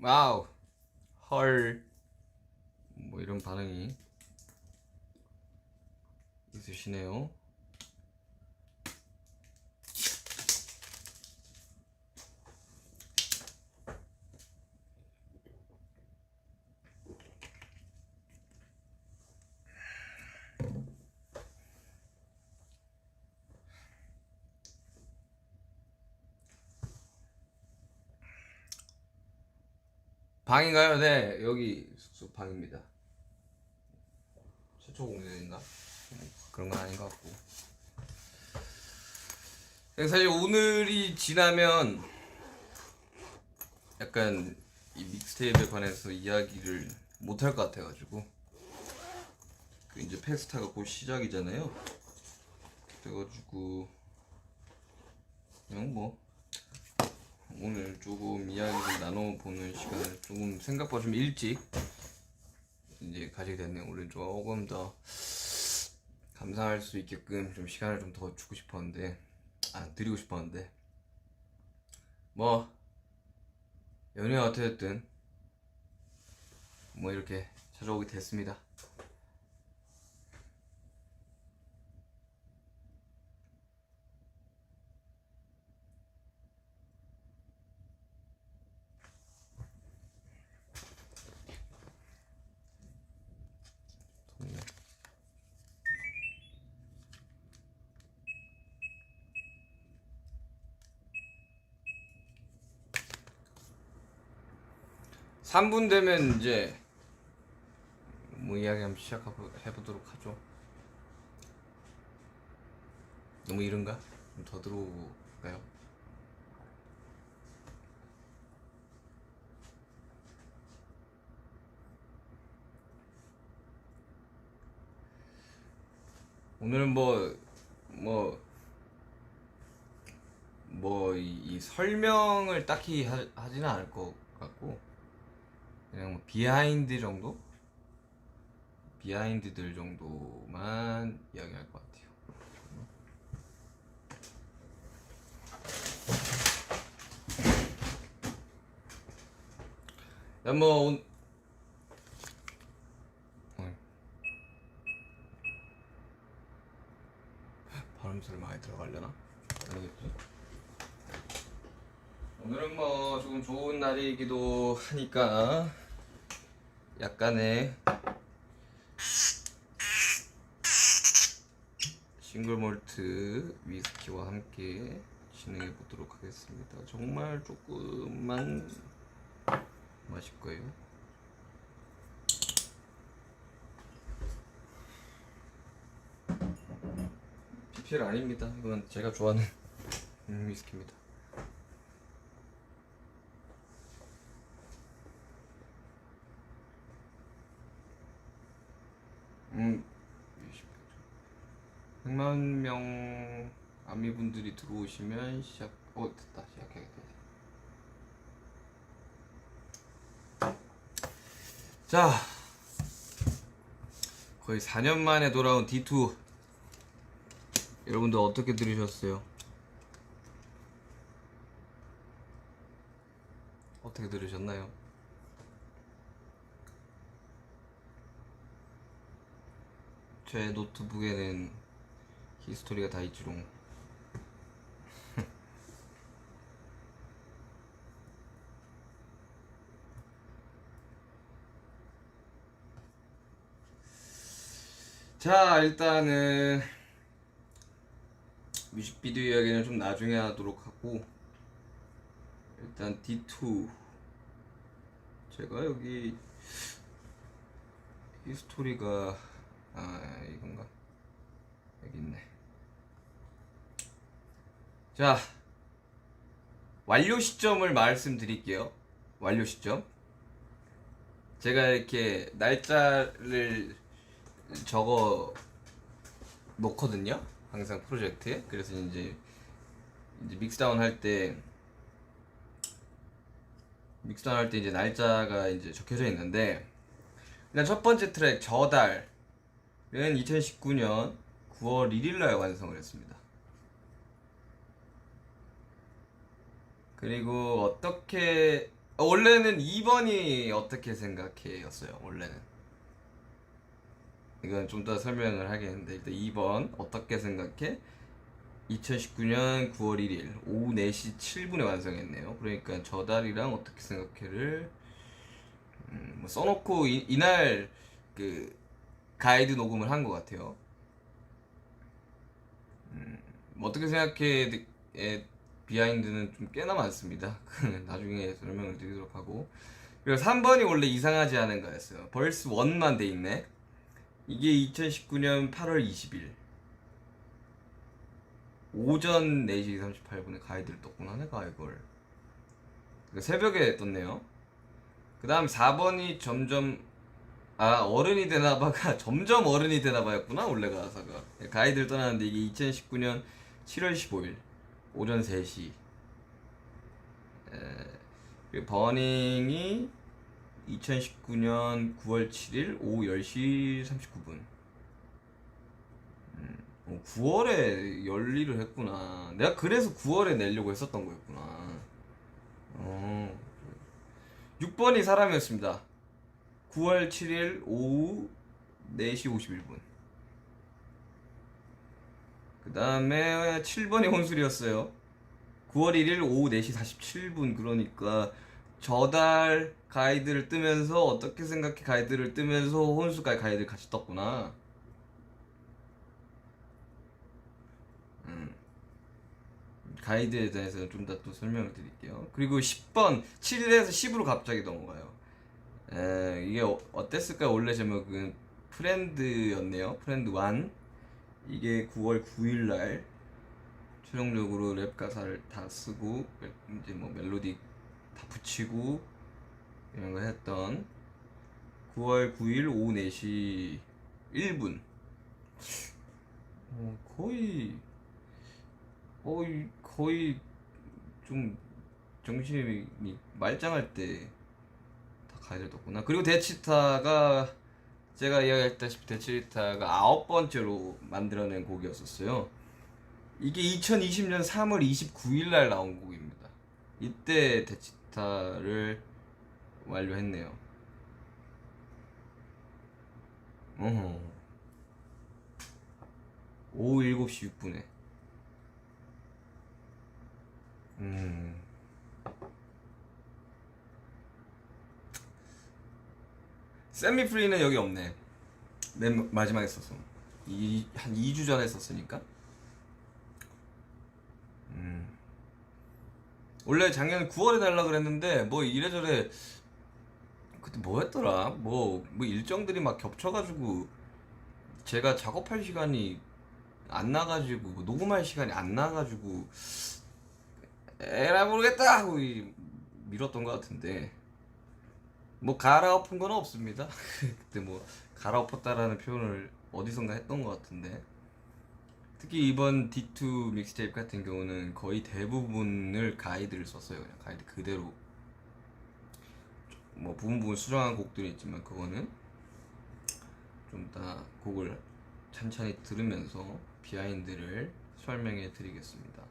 와우, 헐, 뭐 이런 반응이 있으시네요. 방인가요? 네, 여기 숙소 방입니다. 최초 공개인가? 그런 건 아닌 것 같고. 사실 오늘이 지나면 약간 이 믹스테이프에 관해서 이야기를 못 할 것 같아가지고 그 이제 페스타가 곧 시작이잖아요. 그래가지고 그냥 뭐 오늘 조금 이야기를 나눠보는 시간을 조금 생각보다 좀 일찍 이제 가지게 됐네요. 오늘 조금 더 감상할 수 있게끔 좀 시간을 좀 더 주고 싶었는데 드리고 싶었는데 뭐 연휴가 어떻게 됐든 뭐 이렇게 찾아오게 됐습니다. 네. 3분 되면 이제 뭐 이야기 한번 시작해보도록 하죠. 너무 이른가? 좀 더 들어올까요? 오늘은 이 설명을 딱히 하지는 않을 것 같고 그냥 뭐 비하인드 정도? 비하인드들 정도만 이야기할 것 같아요. 뭐 발음 소리 많이 들어가려나? 모르겠지. 오늘은 뭐 조금 좋은 날이기도 하니까 약간의 싱글 몰트 위스키와 함께 진행해 보도록 하겠습니다. 정말 조금만 마실 거예요. PPL 아닙니다. 이건 제가 좋아하는 위스키입니다. 음, 100만 명 아미분들이 들어오시면 됐다. 시작해야겠다. 자, 거의 4년 만에 돌아온 D2. 여러분들 어떻게 들으셨어요? 어떻게 들으셨나요? 제 노트북에는 히스토리가 다 있지롱. 자, 일단은 뮤직비디오 이야기는 좀 나중에 하도록 하고 일단 D2 제가 여기 히스토리가 이건가? 여기 있네. 자, 완료 시점을 말씀드릴게요. 완료 시점. 제가 이렇게 날짜를 적어 놓거든요. 항상 프로젝트에. 그래서 이제 믹스다운 할 때 이제 날짜가 이제 적혀져 있는데 일단 첫 번째 트랙 저달은 2019년 9월 1일날 완성을 했습니다. 그리고 어떻게 원래는 2번이 어떻게 생각해?였어요. 원래는. 이건 좀 더 설명을 하겠는데 일단 2번 어떻게 생각해? 2019년 9월 1일 오후 4시 7분에 완성했네요. 그러니까 저달이랑 어떻게 생각해를 뭐 써놓고 이날 그 가이드 녹음을 한 것 같아요. 뭐 어떻게 생각해의 비하인드는 좀 꽤나 많습니다. 나중에 설명을 드리도록 하고. 그리고 3번이 원래 이상하지 않은 거였어요. 벌스 1만 돼 있네. 이게 2019년 8월 20일 오전 4시 38분에 가이드를 떴구나. 내가 이걸 그러니까 새벽에 떴네요. 그 다음 4번이 점점 어른이 되나봐가 점점 어른이 되나봐였구나. 원래 가사가 가이드를 떠나는데 이게 2019년 7월 15일 오전 3시. 그리고 버닝이 2019년 9월 7일 오후 10시 39분. 9월에 열일을 했구나. 내가 그래서 9월에 내려고 했었던 거였구나. 어. 6번이 사람이었습니다. 9월 7일 오후 4시 51분. 그 다음에 7번이 혼술이었어요. 9월 1일 오후 4시 47분. 그러니까 저달 가이드를 뜨면서 어떻게 생각해 가이드를 뜨면서 혼술까지 가이드를 같이 떴구나. 가이드에 대해서 좀 더 또 설명을 드릴게요. 그리고 10번 7일에서 10으로 갑자기 넘어가요. 이게 어땠을까? 원래 제목은 프렌드였네요. 프렌드 1. 이게 9월 9일 날 최종적으로 랩 가사를 다 쓰고 이제 뭐 멜로디 다 붙이고 이런 거 했던 9월 9일 오후 4시 1분. 거의 거의 좀 정신이 말짱할 때 다 가이드를 떴구나. 그리고 데치타가 제가 이야기했다시피 데치타가 9번째로 만들어낸 곡이었었어요. 이게 2020년 3월 29일 날 나온 곡입니다. 이때 데치타를 완료했네요. 어허. 오후 7시 6분에. 세미 프리는 여기 없네. 맨 마지막에 썼어. 한 2주 전에 썼으니까. 원래 작년 9월에 달라 그랬는데 뭐 이래저래 그때 뭐 했더라? 뭐 일정들이 막 겹쳐가지고 제가 작업할 시간이 안 나가지고 뭐 녹음할 시간이 안 나가지고 에라 모르겠다 하고 미뤘던 것 같은데 뭐 갈아엎은 건 없습니다. 그때 뭐 갈아엎었다라는 표현을 어디선가 했던 것 같은데 특히 이번 D2 믹스테이프 같은 경우는 거의 대부분을 가이드를 썼어요. 그냥 가이드 그대로. 뭐 부분 수정한 곡들이 있지만 그거는 좀 더 곡을 찬찬히 들으면서 비하인드를 설명해 드리겠습니다.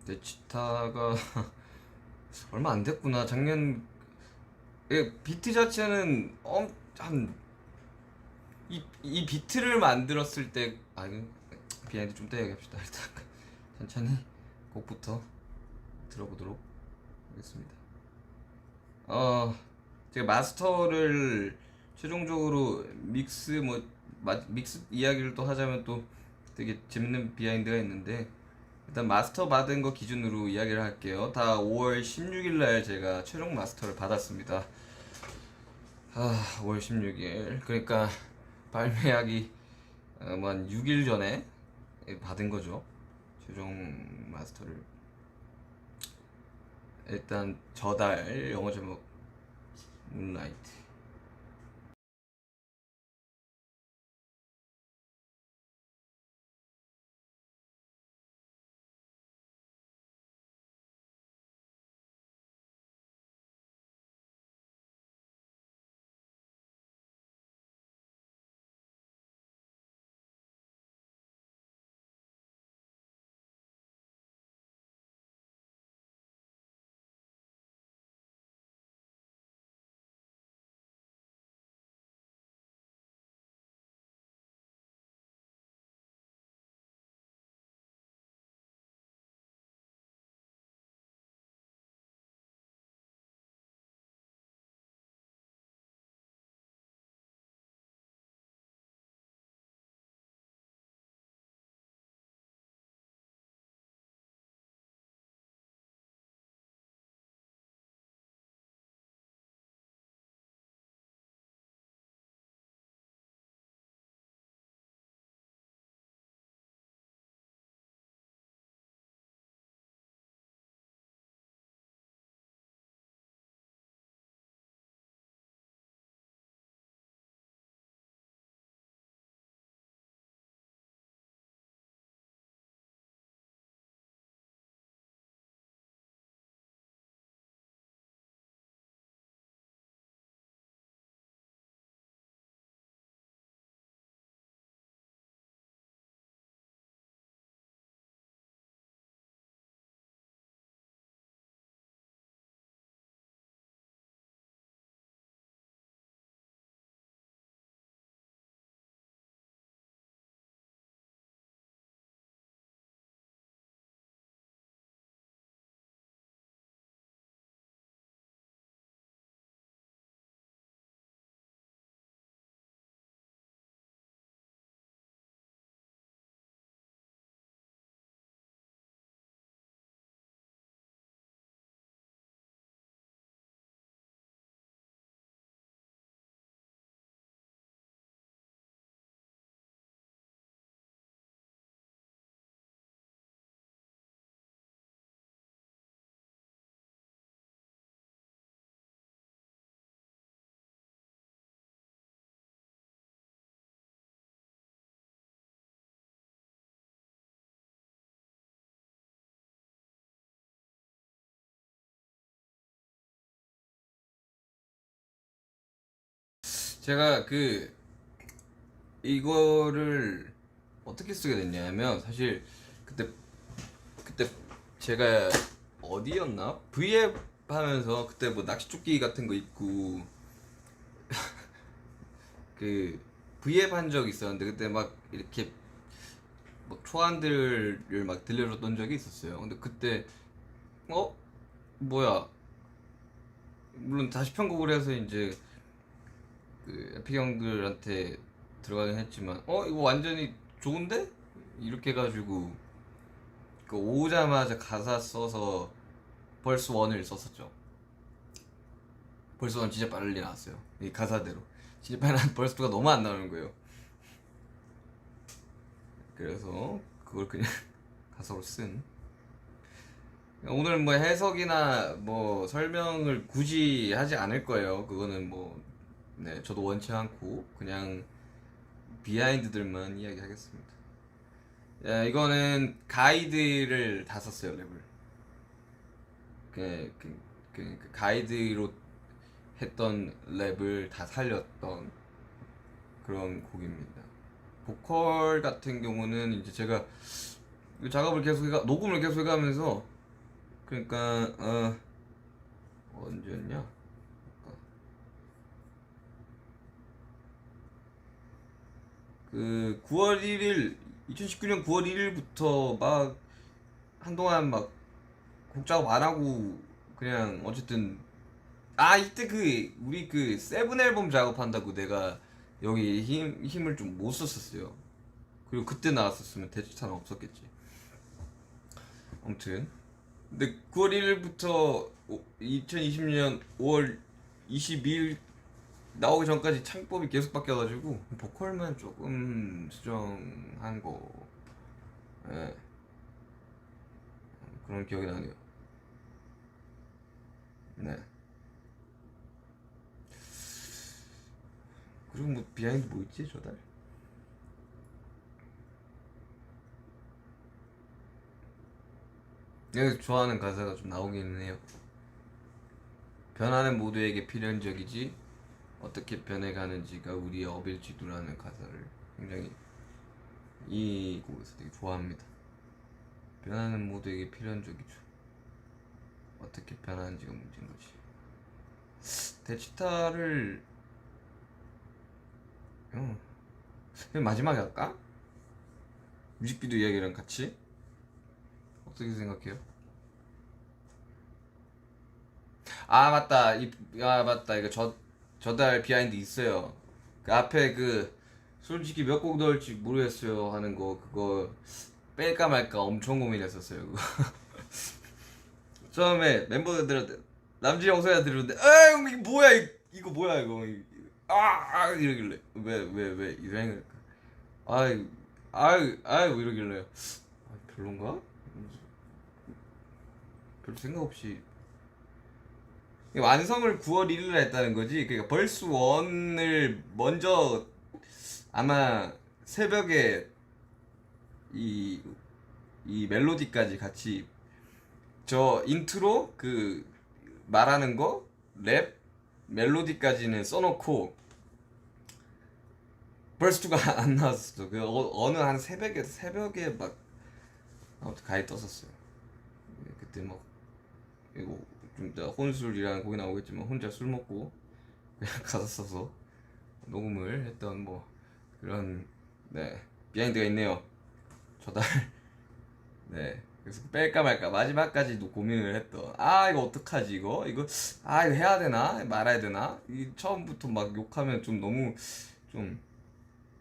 네치타가 얼마 안 됐구나. 작년 비트 자체는 이 비트를 만들었을 때 비하인드 좀 더 얘기합시다. 일단 천천히 곡부터 들어보도록 하겠습니다. 제가 마스터를 최종적으로 믹스 이야기를 또 하자면 또 되게 재밌는 비하인드가 있는데 일단 마스터 받은 거 기준으로 이야기를 할게요. 다 5월 16일 날 제가 최종 마스터를 받았습니다. 5월 16일. 그러니까 발매하기 한 6일 전에 받은 거죠. 최종 마스터를. 일단 저달 영어 제목 문라이트. 제가 이거를 어떻게 쓰게 됐냐면 사실 그때 그때 제가 어디였나? V앱 하면서 그때 뭐 낚시조끼 같은 거 입고 그 V앱 한 적이 있었는데 그때 막 이렇게 뭐 초안들을 막 들려줬던 적이 있었어요. 근데 그때 어 뭐야, 물론 다시 편곡을 해서 이제 그 에픽 형들한테 들어가긴 했지만 이거 완전히 좋은데? 이렇게 해가지고 그 오자마자 가사 써서 벌스 원을 썼었죠. 벌스 원 진짜 빨리 나왔어요. 이 가사대로 진짜 빨리 나왔는데 벌스 2가 너무 안 나오는 거예요. 그래서 그걸 그냥 가사로 쓴. 오늘 뭐 해석이나 뭐 설명을 굳이 하지 않을 거예요. 그거는 뭐, 네, 저도 원치 않고 그냥 비하인드들만 이야기하겠습니다. 야, 이거는 가이드를 다 썼어요, 랩을. 그 가이드로 했던 랩을 다 살렸던 그런 곡입니다. 보컬 같은 경우는 이제 제가 작업을 녹음을 계속 해가면서, 그러니까 언제였냐? 그 9월 1일 2019년 9월 1일부터 막 한동안 막 곡 작업 안 하고 그냥 어쨌든, 이때 우리 세븐 앨범 작업한다고 내가 여기 힘을 좀 못 썼었어요. 그리고 그때 나왔었으면 대치타는 없었겠지. 아무튼 근데 9월 1일부터 2020년 5월 22일 나오기 전까지 창법이 계속 바뀌어가지고 보컬만 조금 수정한 거, 예, 그런 기억이 나네요. 네. 그리고 뭐 비하인드 뭐 있지 저달? 내가 좋아하는 가사가 좀 나오기는 해요. 변하는 모두에게 필연적이지 어떻게 변해가는지가 우리의 업일지도라는 가사를 굉장히 이 곡에서 되게 좋아합니다. 변하는 모두에게 필연적이죠. 어떻게 변하는지가 문제인 거지. 대치타를 그냥 마지막에 할까? 뮤직비디오 이야기랑 같이? 어떻게 생각해요? 맞다. 맞다. 이거 저달 비하인드 있어요. 그 앞에 솔직히 몇 곡 넣을지 모르겠어요 하는 거, 그거 뺄까 말까 엄청 고민했었어요. 그거. 처음에 멤버들한테 남진영 소리가 들었는데, 형 이게 뭐야, 이거 뭐야 이거. 이러길래 왜 유행을 아이 뭐 이러길래 별론가? 별 생각 없이 완성을 9월 1일에 했다는 거지. 그러니까 벌스 1을 먼저 아마 새벽에 이, 이 멜로디까지 같이, 저 인트로 말하는 거, 랩, 멜로디까지는 써놓고 벌스 2가 안 나왔어. 어느 한 새벽에 막 아무튼 가히 떴었어요. 그때 막 이거 좀 이따 혼술이라는 곡이 나오겠지만 혼자 술 먹고 그냥 가사 써서 녹음을 했던 뭐 그런, 네, 비하인드가 있네요. 저달. 네. 그래서 뺄까 말까 마지막까지도 고민을 했던, 이거 어떡하지, 이거 해야 되나 말아야 되나, 처음부터 막 욕하면 좀 너무 좀,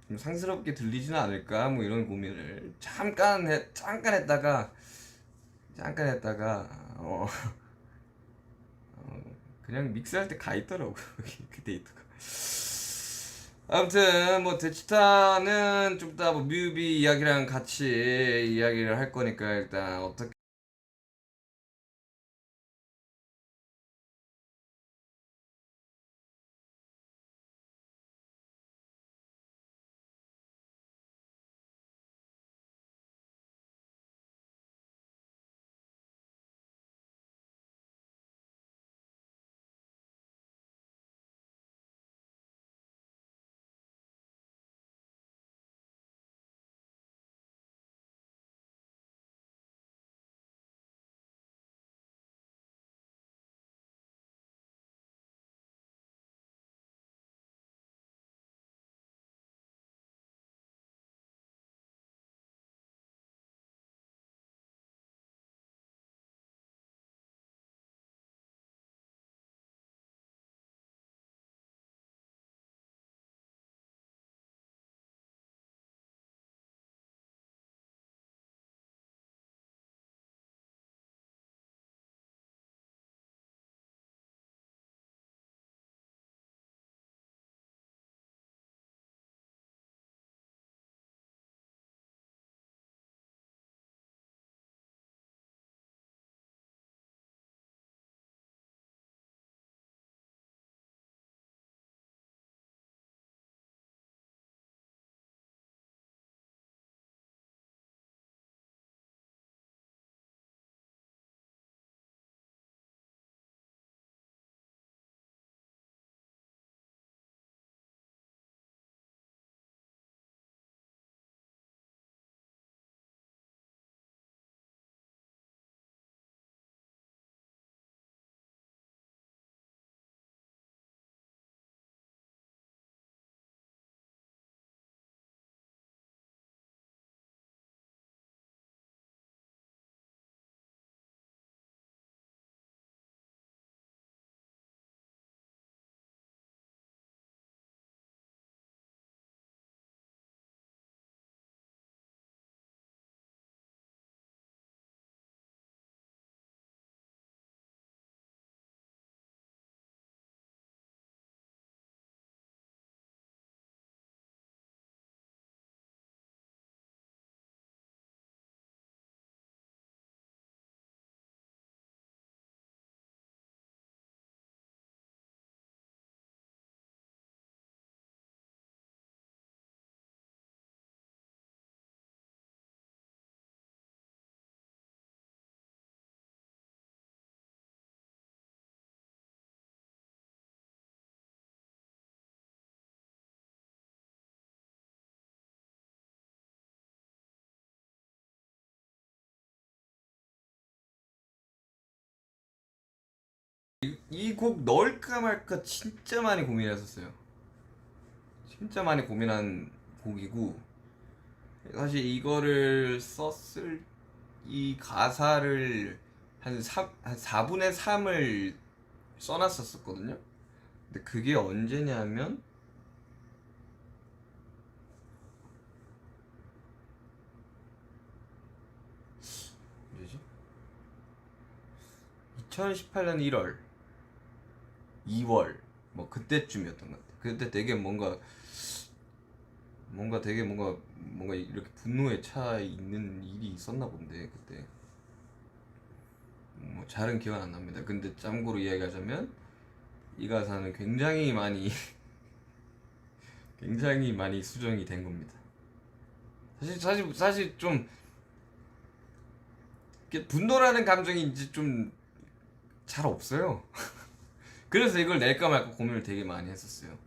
좀 상스럽게 들리지는 않을까, 뭐 이런 고민을 잠깐 했다가 그냥 믹스할 때 가 있더라고. 그 데이터가. 아무튼 뭐 대치타는 좀 이따 뭐 뮤비 이야기랑 같이 이야기를 할 거니까 일단 어떻게 이 곡 넣을까 말까 진짜 많이 고민했었어요. 진짜 많이 고민한 곡이고, 사실 이거를 썼을 이 가사를 한 4분의 3을 써놨었거든요. 근데 그게 언제냐면 뭐지? 2018년 1월, 2월 뭐 그때쯤이었던 것 같아요. 그때 되게 뭔가 이렇게 분노에 차 있는 일이 있었나 본데 그때 뭐 잘은 기억 안 납니다. 근데 참고로 이야기하자면 이 가사는 굉장히 많이 굉장히 많이 수정이 된 겁니다. 사실 좀 분노라는 감정이 이제 좀 잘 없어요. 그래서 이걸 낼까 말까 고민을 되게 많이 했었어요.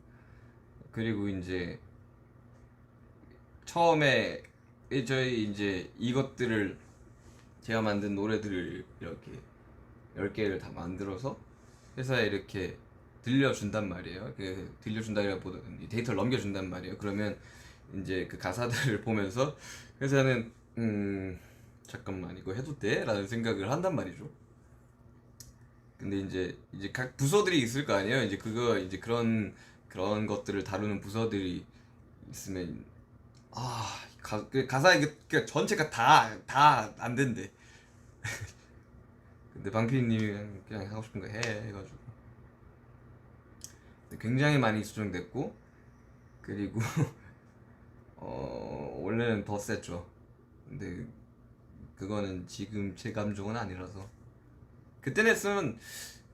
그리고 이제 처음에 저희 이제 이것들을 제가 만든 노래들을 이렇게 10개를 다 만들어서 회사에 이렇게 들려준단 말이에요. 그 들려준다기보다 데이터를 넘겨준단 말이에요. 그러면 이제 그 가사들을 보면서 회사는 잠깐만 이거 해도 돼? 라는 생각을 한단 말이죠. 근데 이제 각 부서들이 있을 거 아니에요. 이제 그거 이제 그런 것들을 다루는 부서들이 있으면 그 가사의 그 전체가 다 안 된대. 근데 방피디님이 그냥 하고 싶은 거 해 해가지고 굉장히 많이 수정됐고, 그리고 원래는 더 셌죠. 근데 그거는 지금 제 감정은 아니라서 그때 냈으면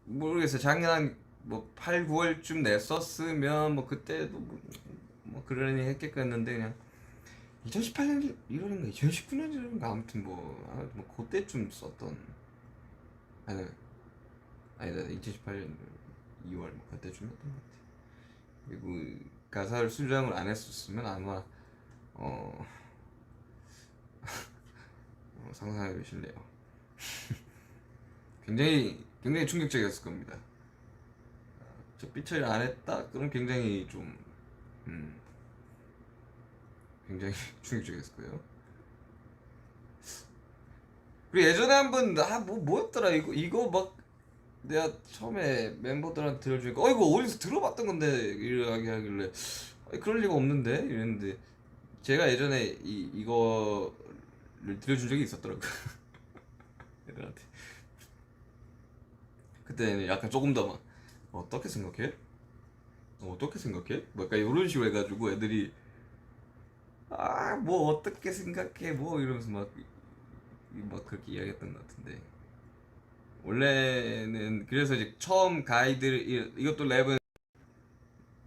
모르겠어요. 작년 한뭐 8, 9월쯤 냈었으면 뭐 그때도 뭐 그러니 했겠는데 그냥 2018년 1월인가 2019년 1월인가 아무튼 뭐 그때쯤 썼던 아니다 2018년 2월 뭐 그때쯤이었던 것 같아. 그리고 가사를 수정을 안 했었으면 아마 상상해 보실래요? 굉장히 충격적이었을 겁니다. 저 삐처리 안 했다? 그럼 굉장히 좀 굉장히 충격적이었을 거예요. 그리고 예전에 한번 뭐였더라 이거 막 내가 처음에 멤버들한테 들려주니까 이거 어디서 들어봤던 건데 이렇게 하길래 그럴 리가 없는데 이랬는데 제가 예전에 이거를 들려준 적이 있었더라고요. 애들한테. 그때는 약간 조금 더 막 어떻게 생각해? 어떻게 생각해? 뭐 약간 이런 식으로 해가지고 애들이 뭐 어떻게 생각해 뭐 이러면서 막 그렇게 이야기했던 것 같은데, 원래는 그래서 이제 처음 가이드 이것도 랩은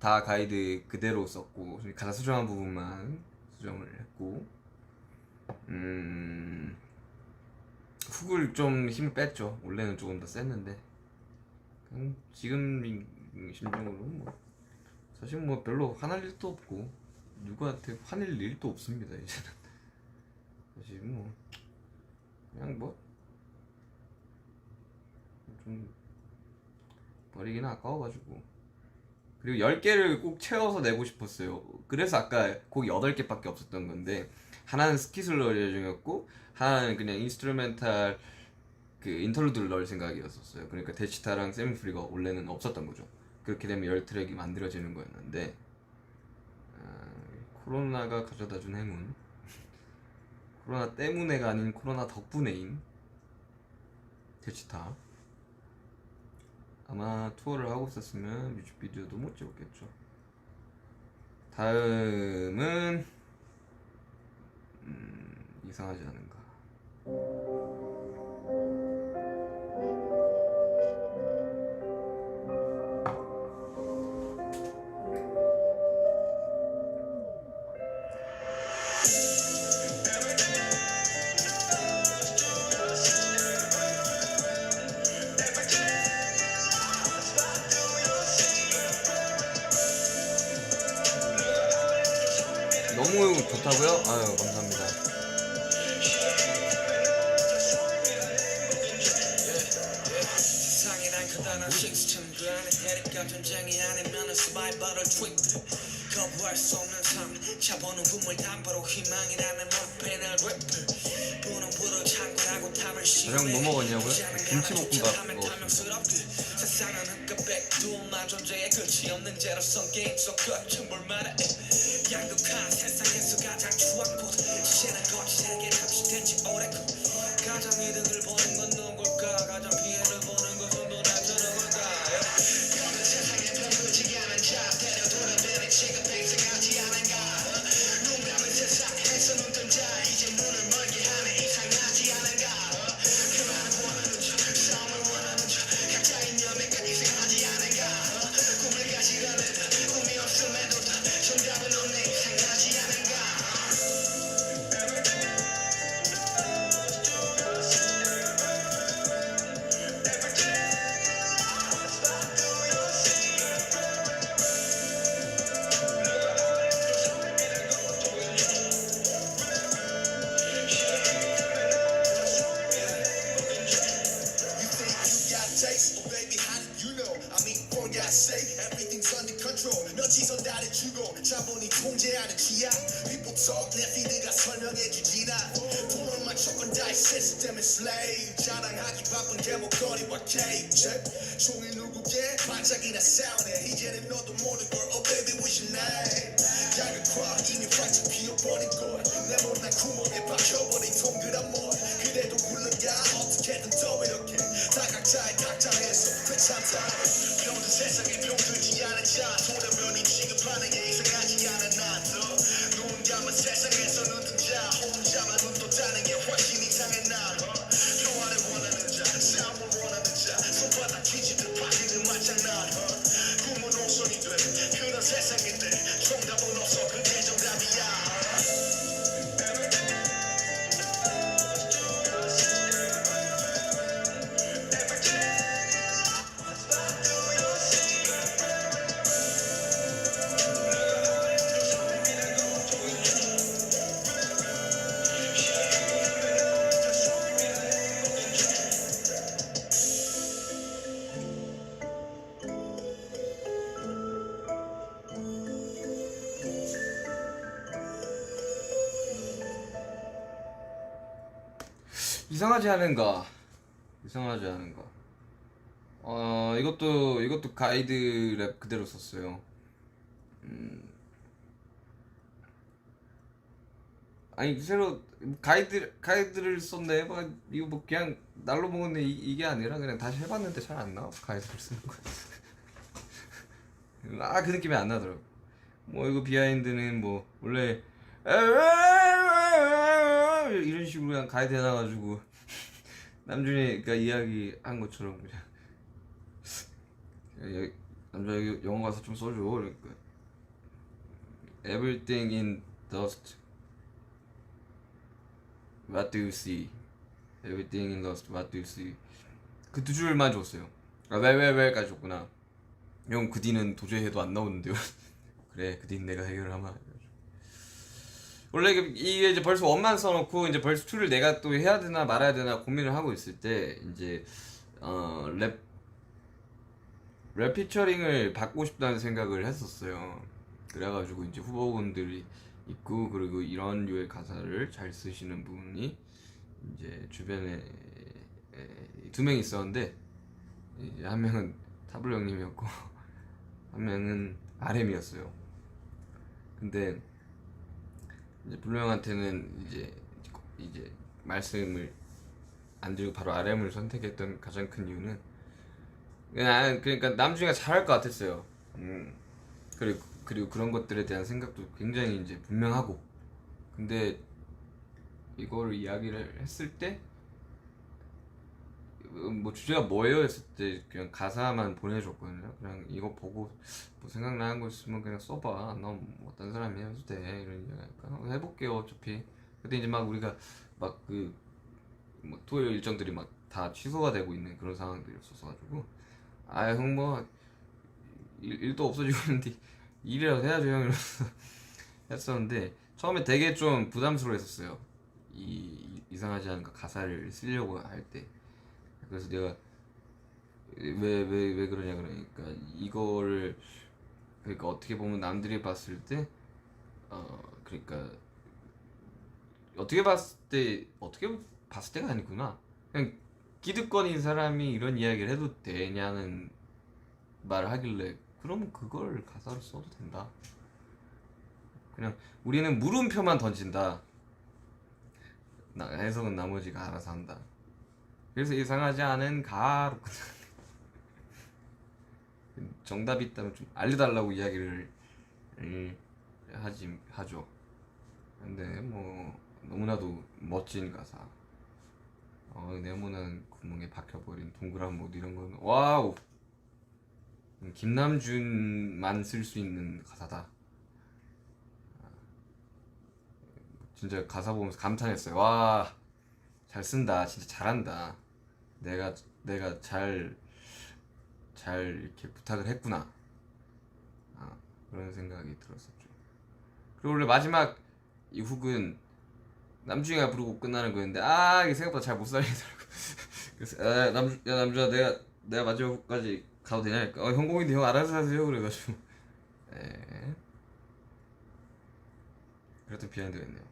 다 가이드 그대로 썼고 가사 수정한 부분만 수정을 했고 훅을 좀 힘을 뺐죠. 원래는 조금 더 셌는데 지금 심정으로 뭐 사실 뭐 별로 화날 일도 없고 누구한테 화낼 일도 없습니다. 이제는 사실 뭐 그냥 뭐 좀 버리기는 아까워가지고, 그리고 10개를 꼭 채워서 내고 싶었어요. 그래서 아까 곡이 8개밖에 없었던 건데 하나는 스킷을 넣을 예정이었고 하나는 그냥 인스트루멘탈 그 인터루드를 넣을 생각이었었어요. 그러니까 데치타랑 세미프리가 원래는 없었던 거죠. 그렇게 되면 10트랙이 만들어지는 거였는데 코로나가 가져다준 행운 코로나 때문에가 아닌 코로나 덕분에인 데치타. 아마 투어를 하고 있었으면 뮤직비디오도 못 찍었겠죠. 다음은 이상하지 않은가. 너무 좋다고요? 아유 감사합니다. 시스템 그 안에 대립과 전쟁이 아니면은 서바이벌을 트위트 거부할 수 없는 삶 차보는 꿈을 담보로 희망이라는 원펜을 랩 부는 불을 창고라고 탐을 씌우네 가장 뭐 먹었냐고요? 김치볶음밥 먹었습니다. 세상은 흑과백두만 존재의 끝이 없는 제로성 게임 속 거친 볼만해 양극한 세상에서 가장 추한 곳 시세는 거칠게 탑시된 지 오래고 가장 이득을 보는 건 누굴까 가장 피해를 보는 것은 누나처럼 걸까 너는 세상에 편들지 않은 자 때려두는 배를 지금 생생하지 않은가 눈 감은 세상에서 눈 뜬 자 이제 눈을 멀게 하네 이상하지 않은가 그만을 원하는 척 싸움을 원하는 척 각자의 념에까지 생하지 않은가 꿈을 가지려는 꿈이 없음에도 정답은 없네 이상하지 않은가 taste. Oh baby, how did you know? I mean, for God's sake, everything's under control. 너지선 다래주고 자본이 통제하는 취약. People talk, 내 피드가 설명해주지나. 돈을 맞춰건 다이 시스템의 slave. 자랑하기 바쁜 개목거리와 cage. 종일 누구게 반짝이나 싸우네. 이제는 너도 모를 걸. Oh baby, what's your name? 야극화 이미 활짝 피어버린 걸. 내 못난 구멍에 박혀버린 동그란 몰. 그래도 굴러가 어떻게든 더 이렇게. 다 각자의 각자에서 괜찮다 병든 세상에 병들지 않은 자 돌아면이 취급하는 게 이상하지 않아 나도 눈 감은 세상에서 눈 뜬 자 혼자만 눈 떴다는 게 훨씬 이상해 나 평화를 원하는 자 싸움을 원하는 자 손바닥 뒤집듯 바뀌는 맞잖아 꿈은 오선이 돼 그런 세상인데 정답은 없어 그게 정답이야 이상하지 않은가? 이상하지 않은가? 이것도 가이드 랩 그대로 썼어요. 아니 새로 가이드를 썼네. 이거 뭐 그냥 날로 먹었네 이게 아니라 그냥 다시 해봤는데 잘 안 나와. 가이드를 쓰는 거. 그 느낌이 안 나더라고. 뭐 이거 비하인드는 뭐 원래 이런 식으로 그냥 가이드 해놔가지고 남준이가 이야기 한 것처럼 그냥 남자 영어 가서 좀 써줘. 그러니까 Everything in dust. What do you see? Everything in dust. What do you see? 그 두 줄만 줬어요. 왜까지 줬구나. 형 그 뒤는 도저히 해도 안 나오는데요. 그래 그 뒤는 내가 해결하마. 원래 이게 이제 벌써 1만 써놓고 이제 벌써 2를 내가 또 해야 되나 말아야 되나 고민을 하고 있을 때 이제 랩 피처링을 받고 싶다는 생각을 했었어요. 그래가지고 이제 후보군들이 있고 그리고 이런 류의 가사를 잘 쓰시는 분이 이제 주변에 2명 있었는데 이제 한 명은 타블 형님이었고 한 명은 RM이었어요. 근데 이제 블루 형한테는 이제 말씀을 안 드리고 바로 RM을 선택했던 가장 큰 이유는 그러니까 남준이가 잘할 것 같았어요. 그리고 그런 것들에 대한 생각도 굉장히 이제 분명하고 근데 이거를 이야기를 했을 때 뭐 주제가 뭐예요 했을 때 그냥 가사만 보내줬거든요. 그냥 이거 보고 뭐 생각나는 거 있으면 그냥 써봐. 너 뭐 어떤 사람이 해도 돼 이런 이야기니까 해볼게요. 어차피 그때 이제 막 우리가 막 뭐 토요일 일정들이 막 다 취소가 되고 있는 그런 상황들이었어가지고 형 뭐 일도 없어지고 있는데 일이라도 해야죠 형 이러면서 했었는데 처음에 되게 좀 부담스러워했었어요. 이상하지 않은가 가사를 쓰려고 할 때. 그래서 내가 왜 그러냐 그러니까 이거를 그러니까 어떻게 보면 남들이 봤을 때 그러니까 어떻게 봤을 때가 아니구나. 그냥 기득권인 사람이 이런 이야기를 해도 되냐는 말을 하길래 그러면 그걸 가사로 써도 된다. 그냥 우리는 물음표만 던진다. 해석은 나머지가 알아서 한다. 그래서 이상하지 않은 가로 정답이 있다면 좀 알려달라고 이야기를 하죠. 근데 뭐 너무나도 멋진 가사. 네모난 구멍에 박혀버린 동그란 못 이런 건 와우. 김남준만 쓸 수 있는 가사다. 진짜 가사 보면서 감탄했어요. 와, 잘 쓴다. 진짜 잘한다. 내가 잘 이렇게 부탁을 했구나. 그런 생각이 들었었죠. 그리고 원래 마지막 이 훅은 남준이가 부르고 끝나는 거였는데 이게 생각보다 잘 못 살리더라고. 그래서 야 남준아 내가 마지막 훅까지 가도 되냐니까 형공인데 형 알아서 하세요 그래가지고 예. 그랬던 비하인드가 있네요.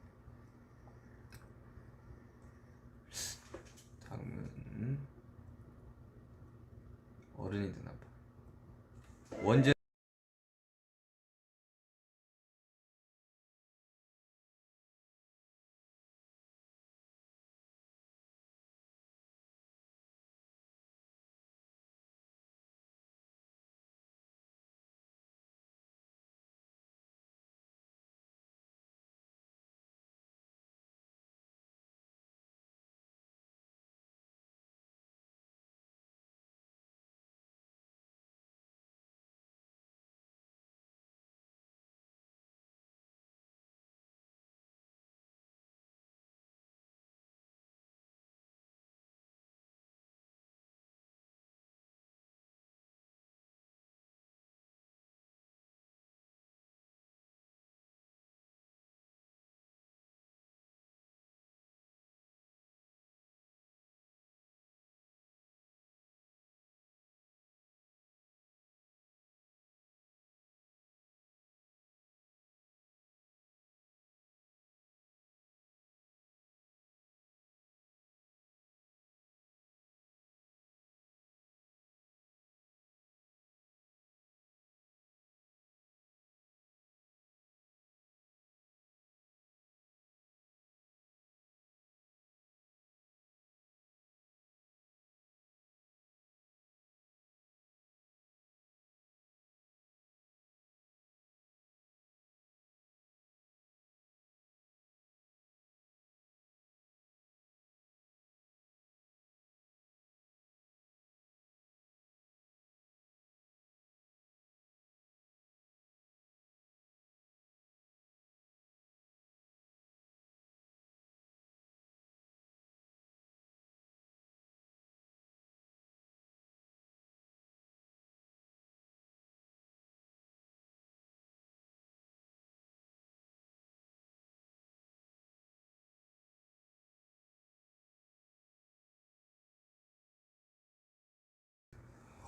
다음은 어른이 되나 봐. 원제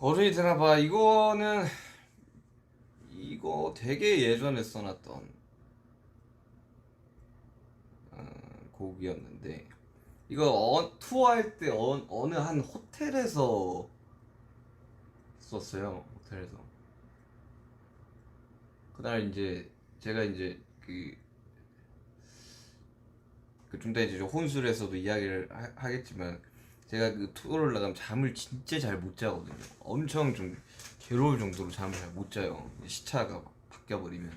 어른이 되나 봐. 이거 되게 예전에 써놨던 곡이었는데 이거 투어할 때 어느 한 호텔에서 썼어요. 호텔에서 그날 이제 제가 이제 좀 이따 이제 혼술에서도 이야기를 하겠지만 제가 그 투어를 나가면 잠을 진짜 잘 못 자거든요. 엄청 좀 괴로울 정도로 잠을 잘 못 자요. 시차가 바뀌어 버리면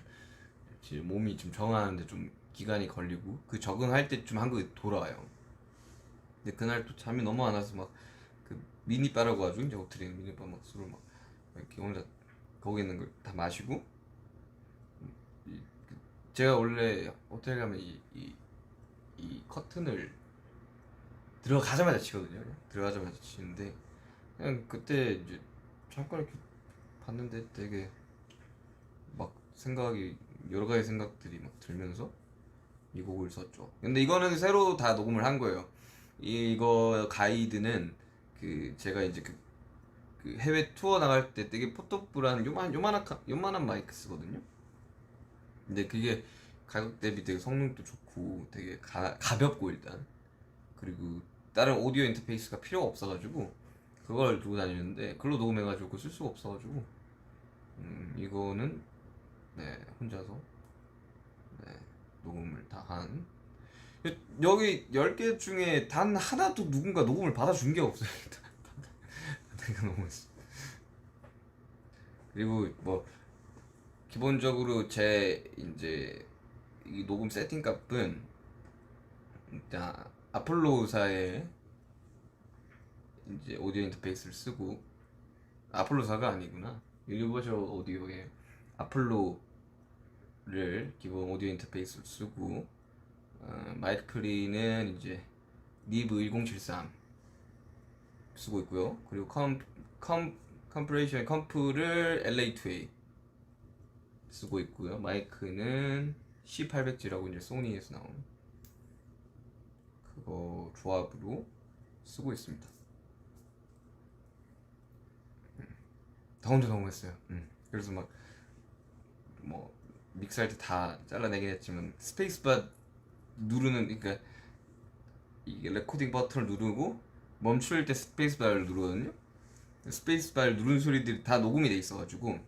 몸이 좀 정하는데 좀 기간이 걸리고 그 적응할 때쯤 한국에 돌아와요. 근데 그날 또 잠이 너무 안 와서 막 그 미니바라고 가지고 이제 호텔에 있는 미니바 막 술을 막 이렇게 혼자 거기 있는 걸 다 마시고 제가 원래 호텔 가면 이 커튼을 들어가자마자 치거든요. 그냥. 들어가자마자 치는데 그냥 그때 이제 잠깐 이렇게 봤는데 되게 막 생각이 여러 가지 생각들이 막 들면서 이 곡을 썼죠. 근데 이거는 새로 다 녹음을 한 거예요. 이거 가이드는 제가 이제 그 해외 투어 나갈 때 되게 포터블한 요만한 마이크 쓰거든요. 근데 그게 가격 대비 되게 성능도 좋고 되게 가볍고 일단, 그리고 다른 오디오 인터페이스가 필요가 없어가지고 그걸 들고 다니는데 그걸로 녹음해가지고 그거 쓸 수가 없어가지고 이거는 네 혼자서 네 녹음을 다 한, 여기 10개 중에 단 하나도 누군가 녹음을 받아준 게 없어요. 내가 너무했어. 그리고 뭐 기본적으로 제 이제 이 녹음 세팅 값은 일단 아폴로사의 이제 오디오 인터페이스를 쓰고, 아폴로사가 아니구나, 유니버셜 오디오의 아폴로를 기본 오디오 인터페이스를 쓰고, 마이크 프리는 이제 니브 1073 쓰고 있고요. 그리고 컴프레이션 컴프를 LA2A 쓰고 있고요. 마이크는 C800G라고 이제 소니에서 나온 그거 조합으로 쓰고 있습니다. 다 혼자 녹음했어요. 그래서 막 뭐 믹스할 때 다 잘라내긴 했지만 스페이스바 누르는, 그러니까 이게 레코딩 버튼을 누르고 멈출 때 스페이스바를 누르거든요. 스페이스바를 누른 소리들이 다 녹음이 돼 있어가지고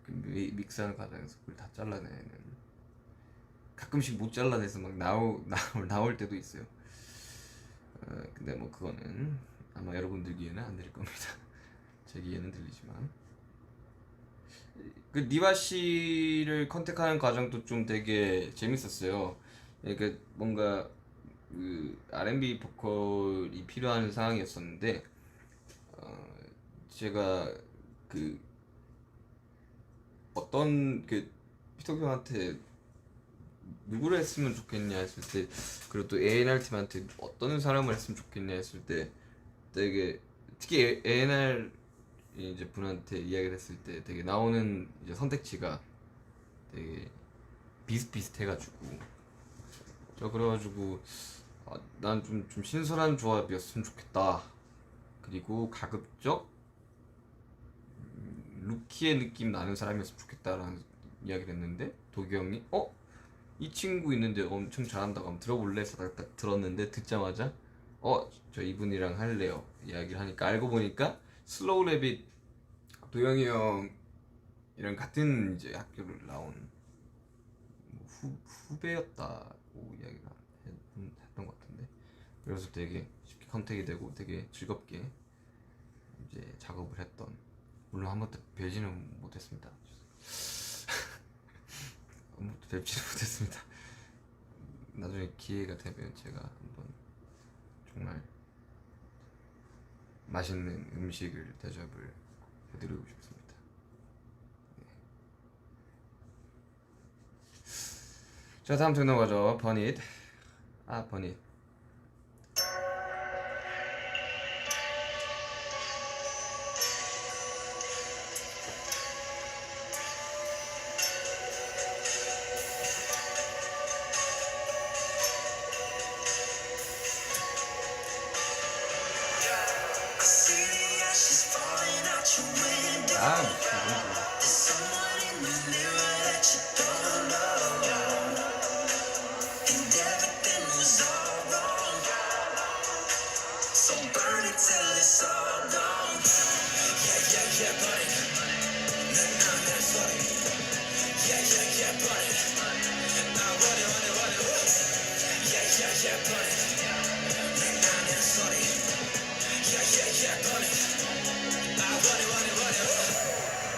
믹스하는 과정에서 그걸 다 잘라내는, 가끔씩 못 잘라내서 막 나올 때도 있어요. 근데 뭐 그거는 아마 여러분들 귀에는 안 들릴 겁니다. 제 귀에는 들리지만, 그 니바 씨를 컨택하는 과정도 좀 되게 재밌었어요. 그러니까 뭔가 그 R&B 보컬이 필요한 상황이었었는데, 제가 그 어떤 그 피터 형한테 누구를 했으면 좋겠냐 했을 때, 그리고 또 A&R 팀한테 어떤 사람을 했으면 좋겠냐 했을 때, 되게 특히 A&R 이제 분한테 이야기를 했을 때 되게 나오는 이제 선택지가 되게 비슷비슷해가지고, 저 그래가지고 난 좀 신선한 조합이었으면 좋겠다. 그리고 가급적 루키의 느낌 나는 사람이었으면 좋겠다라는 이야기를 했는데, 도기 형이 이 친구 있는데 엄청 잘한다고 한번 들어볼래? 해서 딱 들었는데, 듣자마자 저 이분이랑 할래요 이야기를 하니까, 알고 보니까 슬로우 래빗 도영이 형이랑 같은 이제 학교를 나온 뭐 후배였다고 이야기를 했던 것 같은데, 그래서 되게 쉽게 컨택이 되고 되게 즐겁게 이제 작업을 했던, 물론 한 번도 뵈지는 못했습니다. 아무것도 뵙지는 못했습니다. 나중에 기회가 되면 제가 한번 정말 맛있는 음식을 대접을 해드리고 싶습니다. 네. 자, 다음 쪽 넘어가죠. 버닛. 버닛.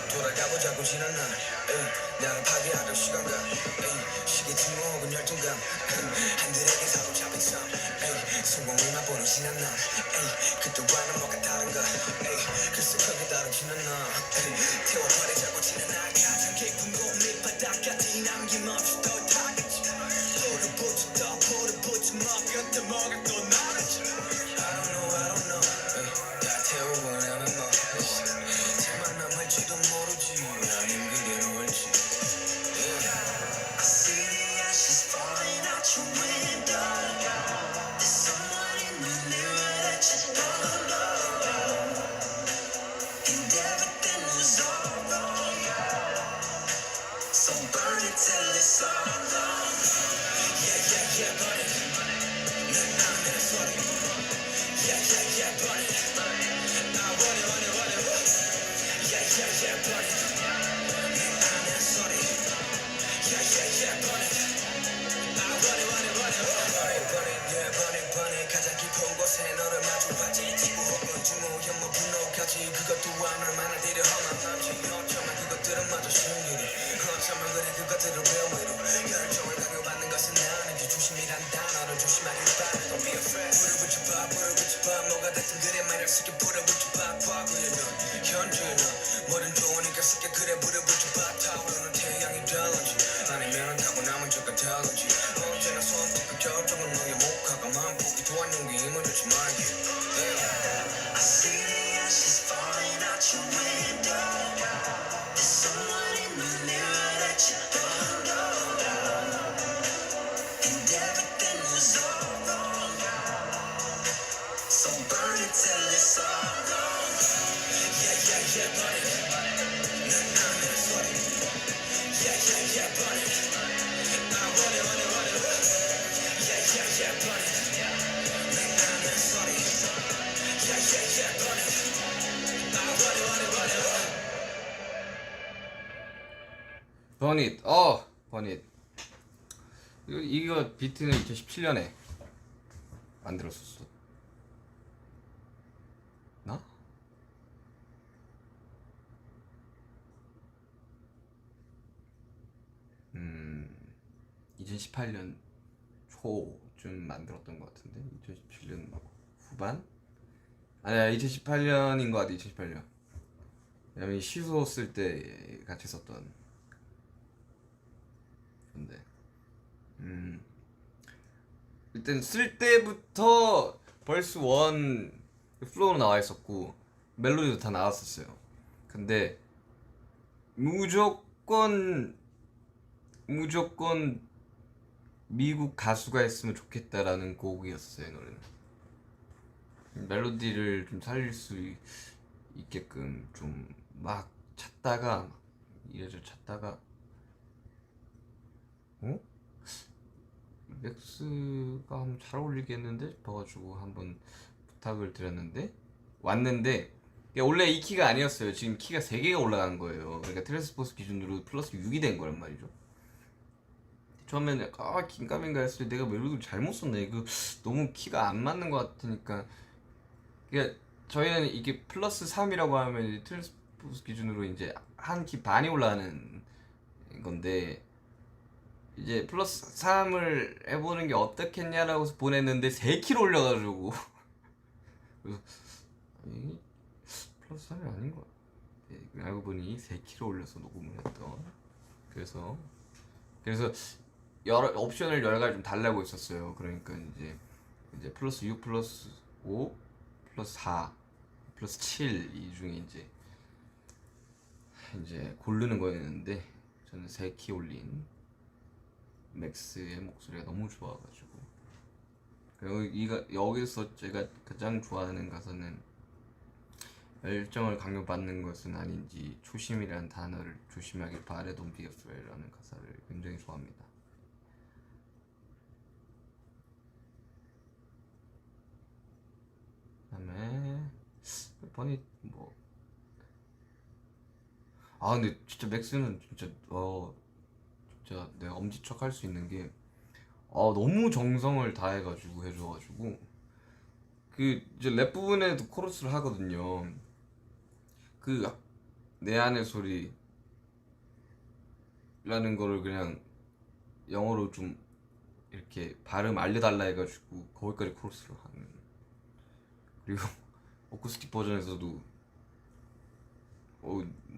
돌아가보자고 지난 날 나는 파괴하던 시간과 시계 침묵은 열정감 한들에게 사로잡힌 삶 성공을 맛보는 지난 날 그때와는 뭐가 다른가 글쎄 크게 다르지는 않아 태워버리자고 지난 날 가장 깊은 곳 밑바닥까지 남김없이 더 타겠지 포를 붙여 막 곁에 뭐가 또 나르지 I don't know 다 태우고 나면 너 제만 남을지도 모르지 아님 그게 놓을지 I see the ashes falling out your window There's someone in the mirror that you don't know 던지나 뭐든 좋으니까 쉽게 그래 불을 붙여 타오르는 태양이 될런지 아니면 타고 남은 적가 될런지 언제나 선택한 결정은 너의 목화가만 포기도한 용기 힘을 주지 말게 I see the ashes falling out your window There's someone in the mirror that you don't know And everything was all wrong So burn it till it's all gone Yeah, yeah, yeah, burn it 난 sorry Yeah, yeah, yeah, burn it I want it, want it, want it Yeah, yeah, yeah, burn it 난 sorry Yeah, yeah, yeah, burn it I want it, want it, want it 버닛 버닛 이거 비트는 2017년에 만들었었어 나? 2018년 초쯤 만들었던 것 같은데 2017년 후반? 아니야 2018년인 것 같아 2018년 왜냐면 시소 쓸 때 같이 썼던 건데 일단 쓸 때부터 벌스 1 플로우로 나와 있었고 멜로디도 다 나왔었어요 근데 무조건 미국 가수가 했으면 좋겠다라는 곡이었어요 노래는 멜로디를 좀 살릴 수 있게끔 좀 막 찾다가 이래저래 찾다가 맥스가 한번 잘 어울리겠는데 싶어가지고 한번 부탁을 드렸는데 왔는데 원래 이 키가 아니었어요 지금 키가 3개가 올라간 거예요 그러니까 트랜스포스 기준으로 플러스 6이 된 거란 말이죠 처음에는 긴가민가 했을 때 내가 멜로디를 잘못 썼네 이거 너무 키가 안 맞는 것 같으니까 그러니까 저희는 이게 플러스 3이라고 하면 트랜스포스 기준으로 이제 한 키 반이 올라가는 건데 이제 플러스 3을 해보는 게 어떻겠냐라고 해서 보냈는데 3키로 올려가지고 그래서 플러스 3이 아닌 거야 알고 보니 3키로 올려서 녹음을 했던 그래서 여러 옵션을 여러 가지 좀 달라고 있었어요 그러니까 이제 플러스 6 플러스 5 플러스 4 플러스 7 이 중에 이제 고르는 거였는데 저는 3키 올린 맥스의 목소리가 너무 좋아가지고 그리고 여기서 제가 가장 좋아하는 가사는 열정을 강요받는 것은 아닌지 초심이라는 단어를 조심하길 바래 Don't be afraid라는 가사를 굉장히 좋아합니다 그다음에 버닛 근데 진짜 맥스는 진짜 내가 엄지척 할 수 있는 게 너무 정성을 다해가지고 해줘가지고 그 이제 랩 부분에도 코러스를 하거든요 그 내 안의 소리라는 거를 그냥 영어로 좀 이렇게 발음 알려달라 해가지고 거기까지 코러스를 하는 그리고 어쿠스틱 버전에서도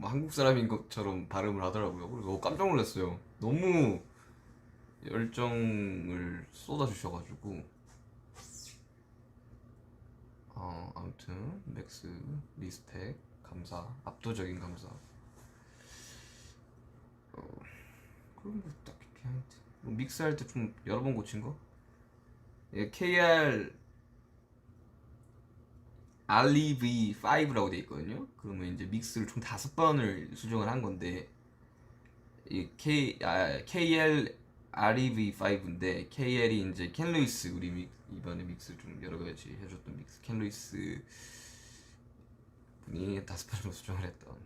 한국 사람인 것처럼 발음을 하더라고요 그래서 깜짝 놀랐어요 너무 열정을 쏟아주셔가지고 아무튼 맥스 리스펙 감사 압도적인 감사 그럼 딱히 비하인드 믹스할 때 좀 여러 번 고친 거? KR REV5라고 돼 있거든요 그러면 이제 믹스를 총 5번을 수정을 한 건데 이 KL REV5인데 KL이 이제 켄 루이스 우리 이번에 믹스 좀 여러 가지 해줬던 믹스 켄 루이스 분이 5번으로 수정을 했던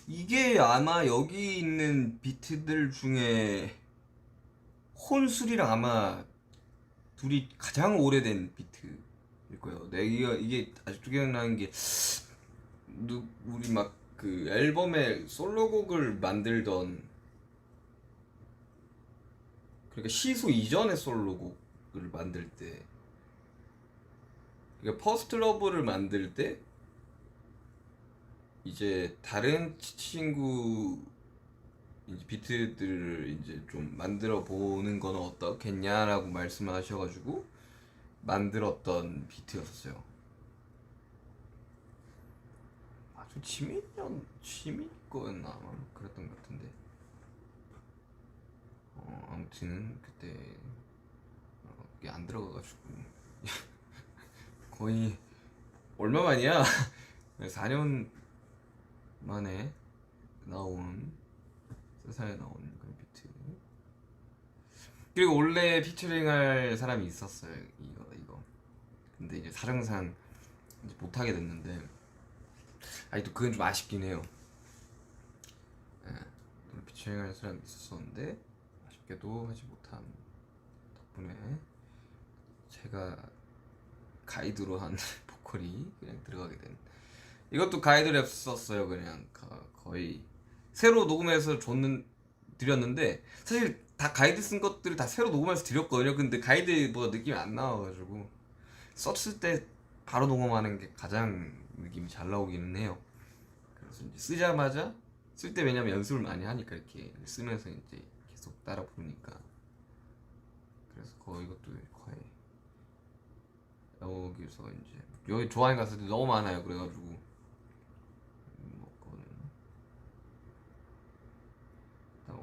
이게 아마 여기 있는 비트들 중에 혼술이랑 아마 둘이 가장 오래된 비트일 거예요. 이게 아직도 기억나는 게 우리 막 그 앨범에 솔로곡을 만들던, 그러니까 시소 이전의 솔로곡을 만들 때, 그러니까 퍼스트 러브를 만들 때 이제 다른 친구 이제 비트들을 이제 좀 만들어 보는 건 어떻겠냐라고 말씀하셔가지고 만들었던 비트였어요. 아주 취미 거였나 아마 그랬던 것 같은데. 아무튼 그때 이게 안 들어가가지고 거의 얼마 만이야? 4년 만에 나온, 세상에 나온 그런 비트. 그리고 원래 피처링할 사람이 있었어요. 이거. 근데 이제 사정상 이제 못하게 됐는데, 아직도 그건 좀 아쉽긴 해요. 피처링할 사람이 있었었는데 아쉽게도 하지 못한 덕분에 제가 가이드로 한 보컬이 그냥 들어가게 된. 이것도 가이드 랩 썼어요. 그냥 거의 새로 녹음해서 드렸는데, 사실 다 가이드 쓴 것들을 다 새로 녹음해서 드렸거든요. 근데 가이드보다 느낌이 안 나와가지고 썼을 때 바로 녹음하는 게 가장 느낌이 잘 나오기는 해요. 그래서 이제 쓰자마자 쓸 때, 왜냐면 연습을 많이 하니까 이렇게 쓰면서 이제 계속 따라 부르니까. 그래서 이것도 거의 여기서 이제 여기 좋아하는 가수들이 너무 많아요. 그래가지고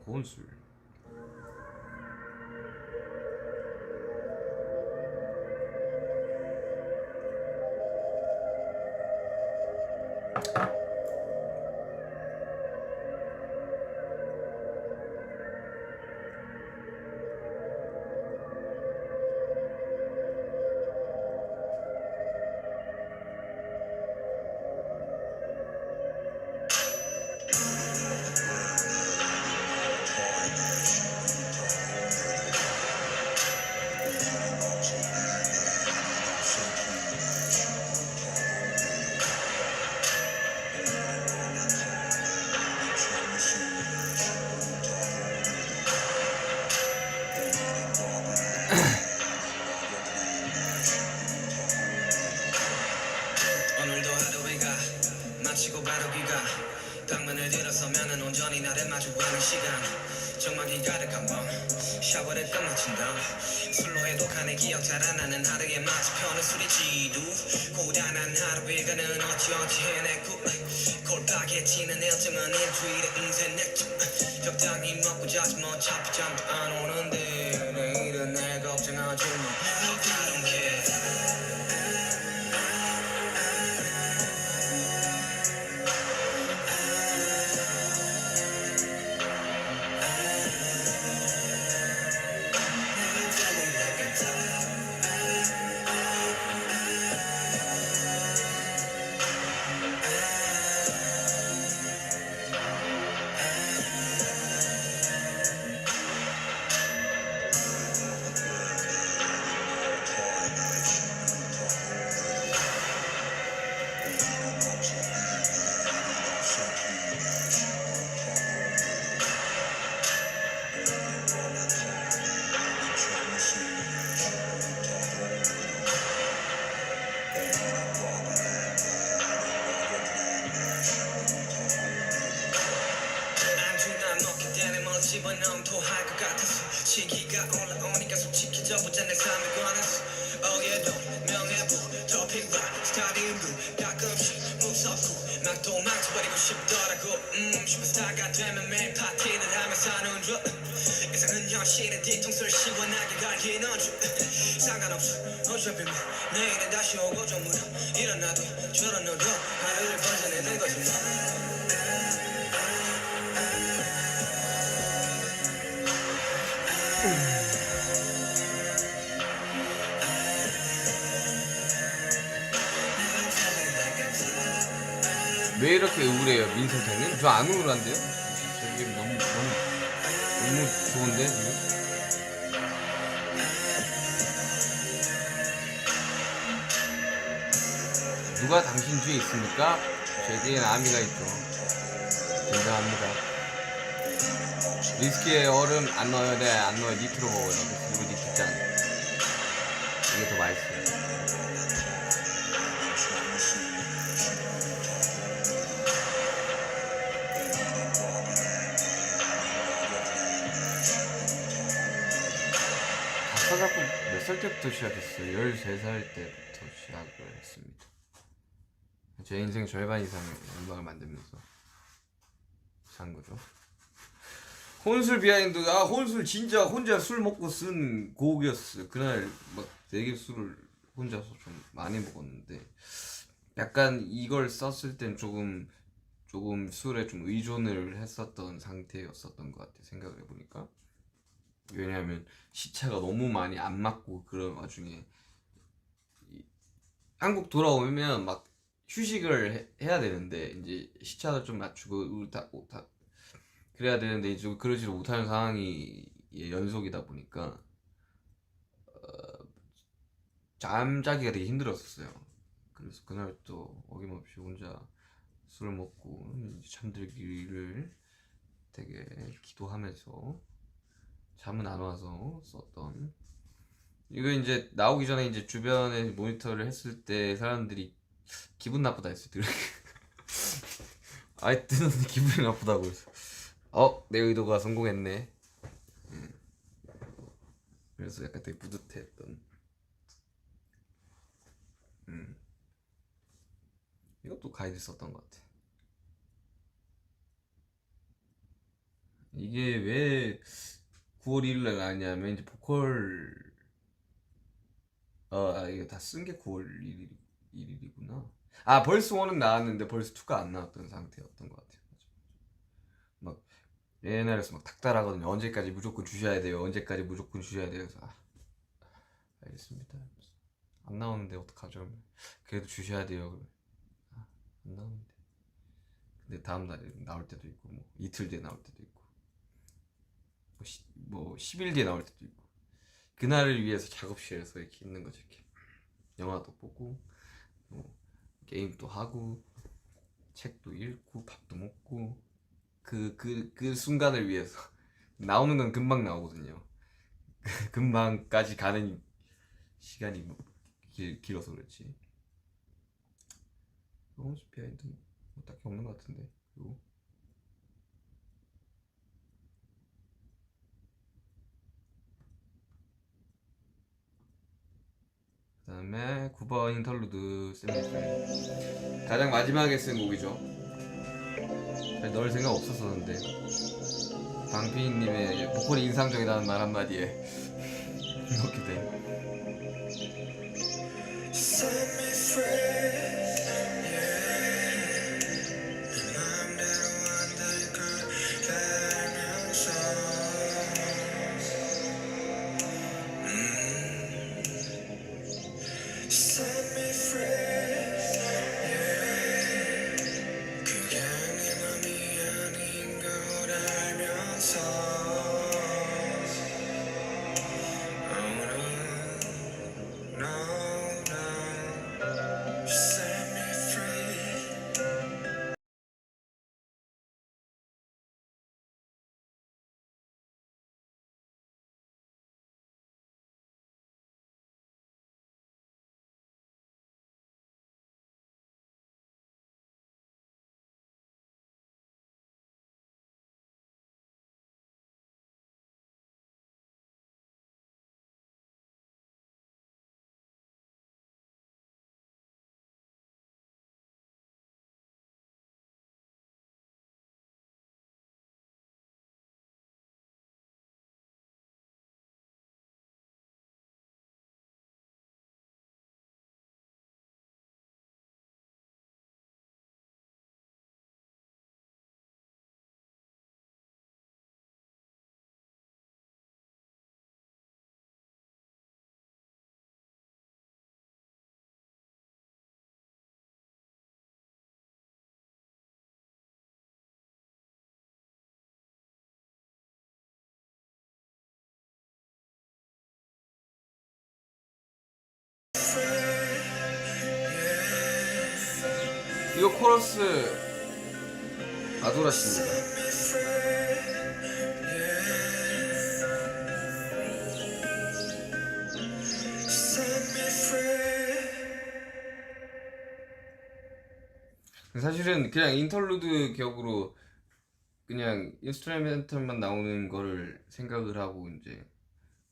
혼술. 오늘도 하루가 마치고 바로 귀가 방문을 들어서면은 온전히 나를 마주하는 시간. 정막이 가득한 밤 샤워를 끝마친 다음 술로 해독하는 기억 자라나는 하루에 마치 펴는 술이지도 고단한 하루에 가는 어찌어찌 해냈고 골박해지는 일정은 일주일에 인생 냈죠. 적당히 먹고 자지 뭐 어차피 잠도 안 오는데 내일은 내 걱정하지 뭐 I don't care. 집어넣으면 토할 것 같아서 시기가 올라오니까 솔직히 저보자 내 삶에 관해서 어예도 명예부 토픽 락 스타일 루 가끔씩 무섭고 막 도망쳐버리고 싶더라고. 슈퍼스타가 되면 매일 파티를 하며 사는 중 이상은 현실의 뒤통수를 시원하게 갈기는 중 상관없어 어차피 뭐 내일은 다시 오고 좀 물어 일어나도 저러너도 하루를 버텨내는 거지 뭐. 왜 이렇게 우울해요, 민성태님? 저 안 우울한데요? 저 지금 너무 좋은데 지금? 누가 당신 뒤에 있습니까? 제 뒤에는 아미가 있죠. 굉장합니다. 위스키에 얼음 안 넣어야 돼. 안 넣어야 니트로 먹어요. 그리고 니트짠. 이게 더 맛있어요. 작사 작곡 몇 살 때부터 시작했어요? 13살 때부터 시작을 했습니다. 제 인생 절반 이상의 음악을 만들면서 산 거죠. 혼술 비하인드. 아, 혼술 진짜 혼자 술 먹고 쓴 곡이었어요. 그날 막 되게 술을 혼자서 좀 많이 먹었는데 약간 이걸 썼을 땐 조금 술에 좀 의존을 했었던 상태였었던 것 같아, 생각을 해보니까. 왜냐하면 시차가 너무 많이 안 맞고 그런 와중에 한국 돌아오면 막 휴식을 해야 되는데 이제 시차도 좀 맞추고 우리 다 그래야 되는데 이제 그러지를 못하는 상황이 연속이다 보니까 잠자기가 되게 힘들었었어요. 그래서 그날 또 어김없이 혼자 술을 먹고 잠들기를 되게 기도하면서 잠은 안 와서 썼던. 이거 이제 나오기 전에 이제 주변에 모니터를 했을 때 사람들이 기분 나쁘다 했어요. 아예 뜨는데 기분이 나쁘다고 해서 내 의도가 성공했네. 그래서 약간 되게 뿌듯했던. 이것도 가이드 썼던 것 같아. 이게 왜 9월 1일날 나왔냐면 이제 보컬 이게 다 쓴 게 9월 1일이구나. 아, 벌스 1은 나왔는데 벌스 2가 안 나왔던 상태였던 것 같아요. 막 옛날에서 막 닥달하거든요. 언제까지 무조건 주셔야 돼요. 언제까지 무조건 주셔야 돼요. 그래서 알겠습니다. 안 나오는데 어떡하죠? 그래도 주셔야 돼요. 안 나오는데. 근데 다음 날에 나올 때도 있고 뭐 이틀 뒤에 나올 때도 있고 뭐 10일 뒤에 나올 때도 있고 그날을 위해서 작업실에서 이렇게 있는 거죠. 이렇게 영화도 보고 뭐 게임도 하고 책도 읽고 밥도 먹고 그 순간을 위해서 나오는 건 금방 나오거든요. 금방까지 가는 시간이 뭐 길어서 그렇지. 로맨스 비하인드 뭐 딱히 없는 것 같은데. 그리고 그다음에 9번 인터루드 세미트리 가장 마지막에 쓴 곡이죠. 잘 넣을 생각 없었었는데 방피님의 보컬이 인상적이라는 말 한마디에 이렇게 돼. Set me free, yeah. 내 맘대로 안 될 걸 알면서 Set me free, yeah. 그게 내 맘이 아닌 걸 알면서 이거 코러스 아도라십니다. 사실은 그냥 인터루드 격으로 그냥 인스트루멘탈만 나오는 거를 생각을 하고 이제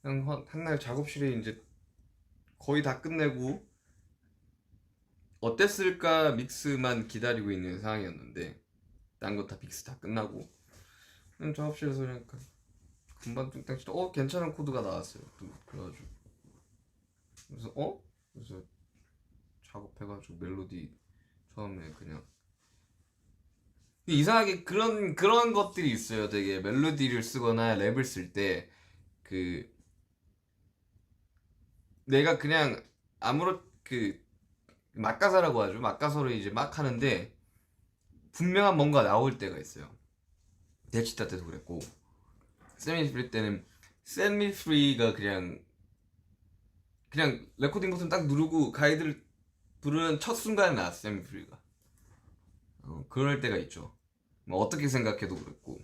그냥 한날 작업실에 이제 거의 다 끝내고 어땠을까 믹스만 기다리고 있는 상황이었는데 딴 거 다 믹스 다 끝나고 그냥 작업실에서 그냥 금방 뚱땅 치다 괜찮은 코드가 나왔어요. 그래가지고 그래서 작업해가지고 멜로디 처음에 그냥 이상하게 그런 것들이 있어요. 되게 멜로디를 쓰거나 랩을 쓸 때 내가 그냥 막가사라고 하죠. 막가사로 이제 막 하는데 분명한 뭔가 나올 때가 있어요. 데치타 때도 그랬고 세미프리 때는 세미프리가 그냥 레코딩 버튼 딱 누르고 가이드를 부르는 첫 순간에 나왔어. 세미프리가 그럴 때가 있죠. 뭐 어떻게 생각해도 그랬고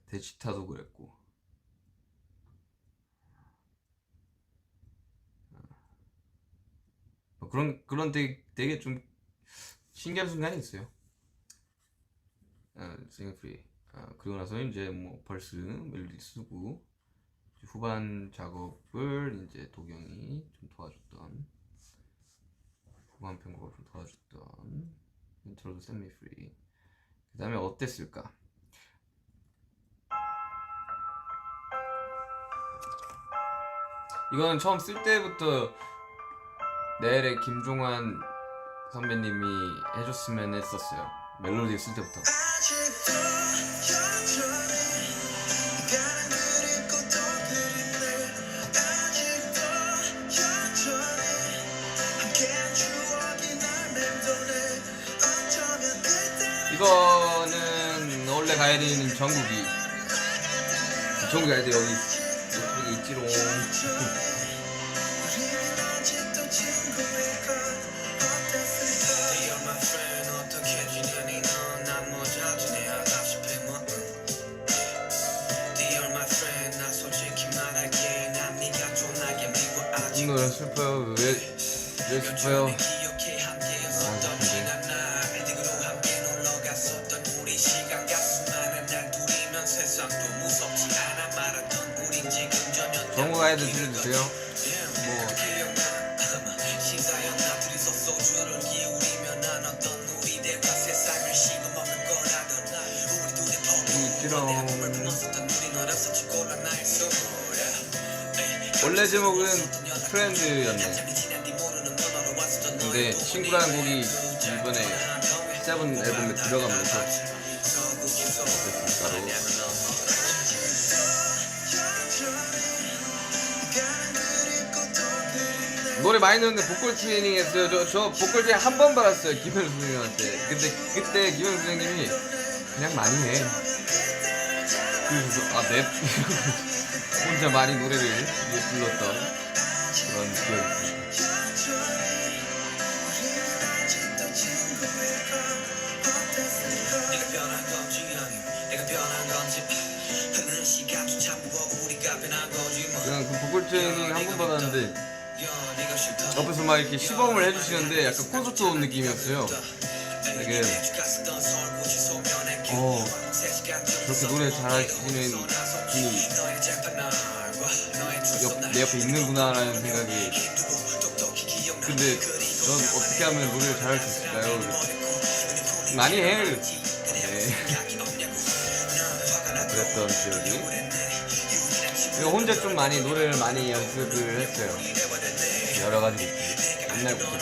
데치타도 그랬고 그런 되게 좀 신기한 순간이 있어요. 싱글프리 그리고 나서 이제 뭐 벌스 멜로디 쓰고 후반 작업을 이제 도경이 좀 도와줬던 후반 편곡을 좀 도와줬던 인트로도 셋미 프리. 그 다음에 어땠을까? 이거는 처음 쓸 때부터 내일의 김종환 선배님이 해줬으면 했었어요. 멜로디 쓸 때부터. 이거는 원래 가야 되는 전국이 가야 돼. 여기 있지롱. 이 노래 슬퍼요. 왜 슬퍼요? 정우 가이드 들려주세요. 원래 제목은 프렌드였네. 근데 친구라는 곡이 이번에 세븐 앨범에 들어가면서 따로 노래 많이 넣었는데 보컬 트레이닝 했어요. 저 보컬 트레이닝 한 번 받았어요. 김현수 선생님한테. 근데 그때 김현수 선생님이 그냥 많이 해. 그래서 넵 혼자 많이 노래를 불렀던 그런 기억이 있습니다. 그냥 그 보컬 트레이닝 한 번 받았는데 옆에서 막 이렇게 시범을 해주시는데 약간 콘서트 온 느낌이었어요. 되게 저렇게 노래 잘하시는 분이 내 옆에 있는구나라는 생각이. 근데 넌 어떻게 하면 노래를 잘할 수 있을까요? 많이 해. 그랬던 기억이. 그리고 혼자 좀 많이 노래를 많이 연습을 했어요. 여러 가지 곡들 옛날부터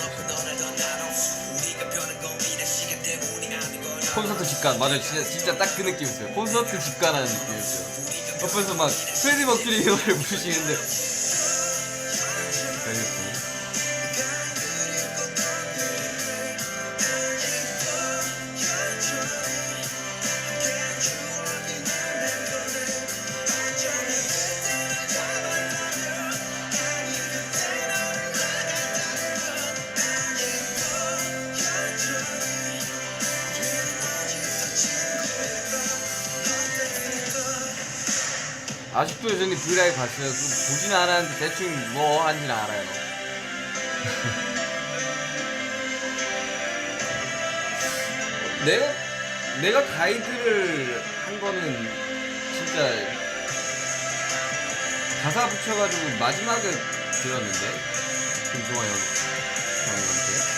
콘서트 직관. 맞아요. 진짜 딱 그 느낌이었어요. 콘서트 직관하는 느낌이었어요. 옆에서 막 프레디 머큐리 노래를 부르시는데 아직도 여전히 브이라이브 봤어요. 보지는 않았는데 대충 뭐 하는지는 알아요. 내가 가이드를 한 거는 진짜 가사 붙여가지고 마지막에 들었는데 김종환 형한테.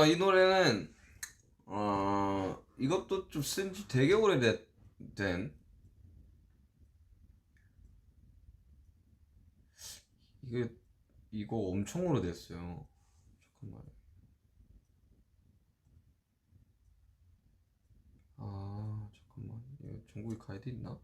이 노래는 이것도 좀 쓴 지 되게 오래된 이거 엄청 오래됐어요. 잠깐만. 잠깐만. 이거 전국에 가이드 있나?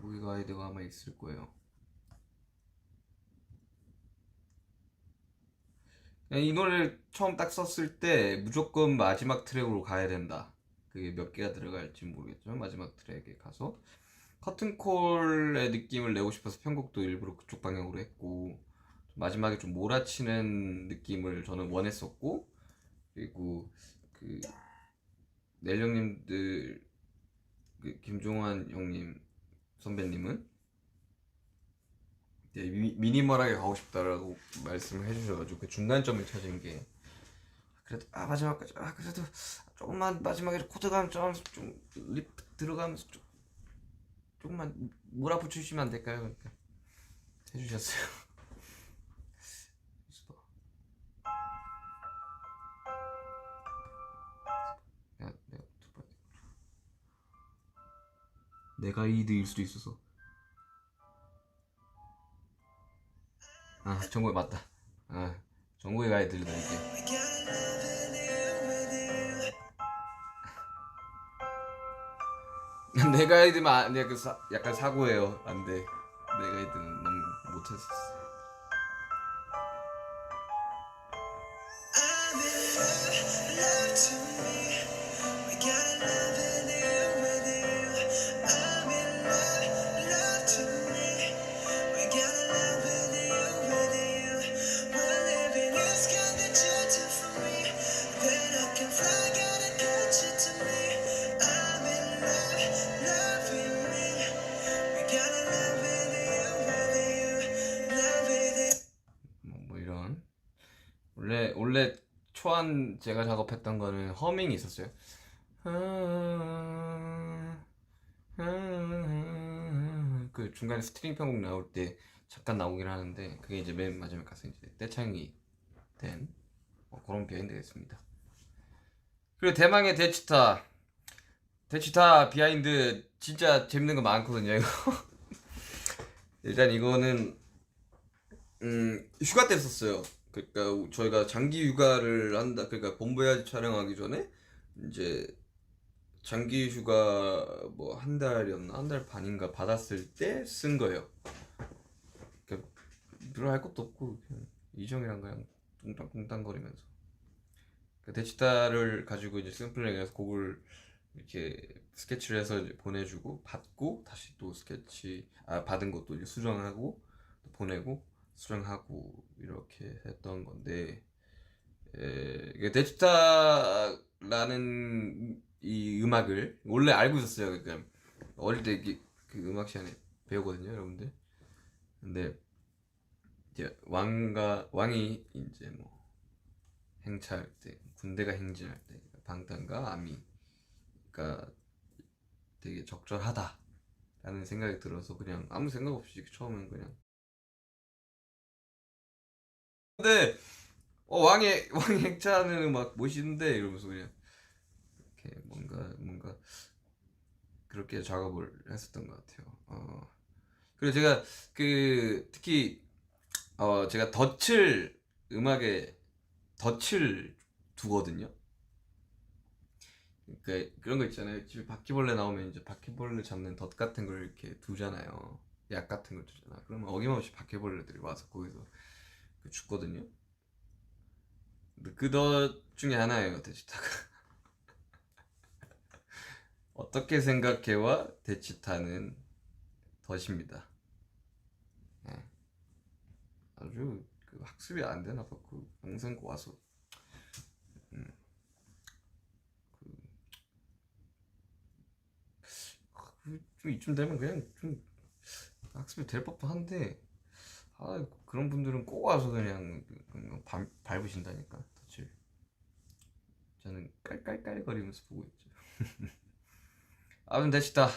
전국에 가이드가 아마 있을 거예요. 이 노래를 처음 딱 썼을 때 무조건 마지막 트랙으로 가야 된다. 그게 몇 개가 들어갈지 모르겠지만 마지막 트랙에 가서 커튼콜의 느낌을 내고 싶어서 편곡도 일부러 그쪽 방향으로 했고, 마지막에 좀 몰아치는 느낌을 저는 원했었고, 그리고 그 넬 형님들, 그 김종환 형님 선배님은 미니멀하게 가고 싶다라고 말씀을 해주셔가지고 그 중간점을 찾은 게, 그래도 마지막까지 그래도 조금만 마지막에 코드 감좀 립 들어가면서 조금만 몰아붙이시면 안 될까요? 그러니까 해주셨어요. 내가 이드일 수도 있어서. 정국이 맞다. 정국이 가야 들려드릴게. 내 가이드만 약간 사고예요. 안 돼. 내 가이드는 너무 못했었어. 뭐 이런 원래 초안 제가 작업했던 거는 허밍이 있었어요. 그 중간에 스트링 편곡 나올 때 잠깐 나오긴 하는데, 그게 이제 맨 마지막에 가서 이제 떼창이 된 그런 비하인드가 있습니다. 그리고 대망의 데치타 비하인드 진짜 재밌는 거 많거든요. 이거 일단 이거는 휴가 때 썼어요. 그러니까 저희가 장기 휴가를 한다. 그러니까 본부야지 촬영하기 전에 이제 장기 휴가 뭐 한 달이었나, 한 달 반인가 받았을 때 쓴 거예요. 그러니까 별로 할 것도 없고 그냥 이정이랑 그냥 뚱땅뚱땅거리면서 그 데치타를 가지고 이제 샘플링해서 곡을 이렇게 스케치를 해서 이제 보내주고, 받고 다시 또 스케치 받은 것도 이제 수정하고 또 보내고, 수령하고 이렇게 했던 건데, 이게 데지타라는 이 음악을 원래 알고 있었어요. 그러니까 어릴 때 그 음악 시간에 배우거든요, 여러분들. 근데 이제 왕이 이제 뭐 행차할 때, 군대가 행진할 때 방탄과 아미가 되게 적절하다라는 생각이 들어서 그냥 아무 생각 없이 처음엔 그냥. 근데 왕이 행차하는 음악 멋있는데 이러면서 그냥 이렇게 뭔가 그렇게 작업을 했었던 것 같아요. 그리고 제가 그 특히 제가 덫을 음악에 덫을 두거든요. 그러니까 그런 거 있잖아요. 집에 바퀴벌레 나오면 이제 바퀴벌레 잡는 덫 같은 걸 이렇게 두잖아요. 약 같은 걸 두잖아. 그러면 어김없이 바퀴벌레들이 와서 거기서 죽거든요. 근데 그 덫 중에 하나예요, 데지타가. 어떻게 생각해와 데지타는 덫입니다. 네. 아주 그 학습이 안 되나 봐. 그 영상 와서 음, 좀 이쯤 되면 그냥 좀 학습이 될 법도 한데, 그런 분들은 꼭 와서 그냥 밟으신다니까 덫을. 저는 깔깔깔거리면서 보고 있죠. 아무튼 됐다.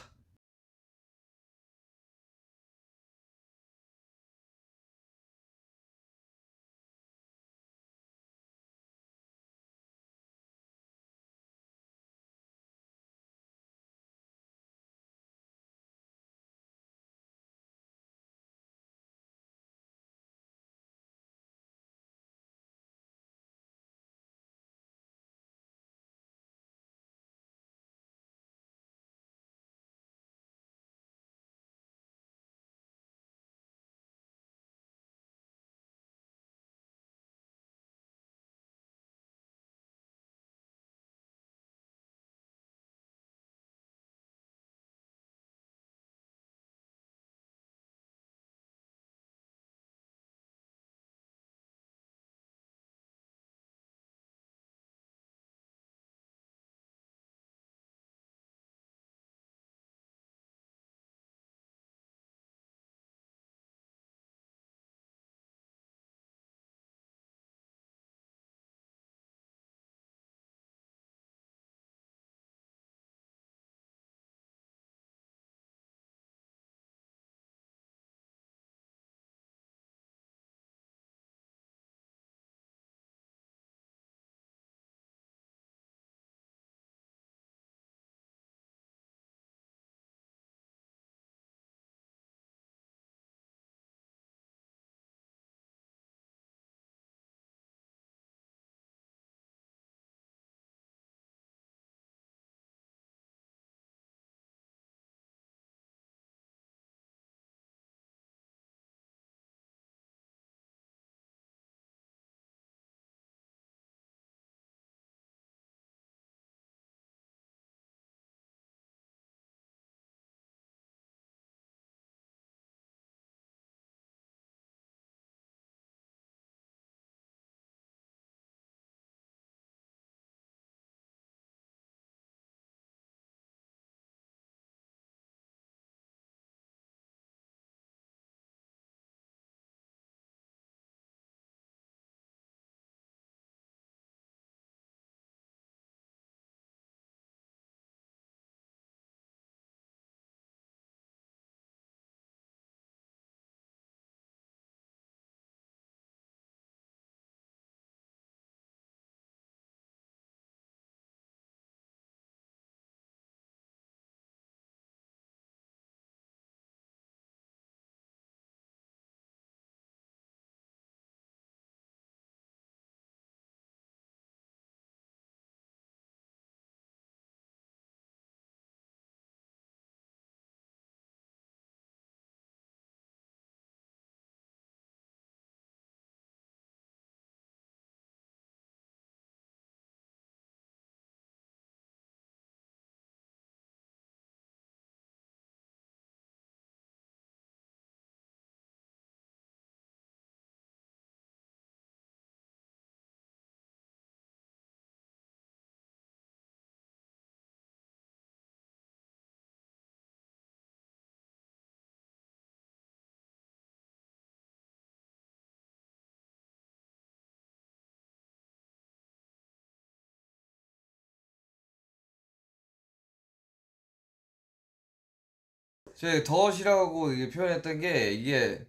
제가 더 싫어하고 이게 표현했던 게 이게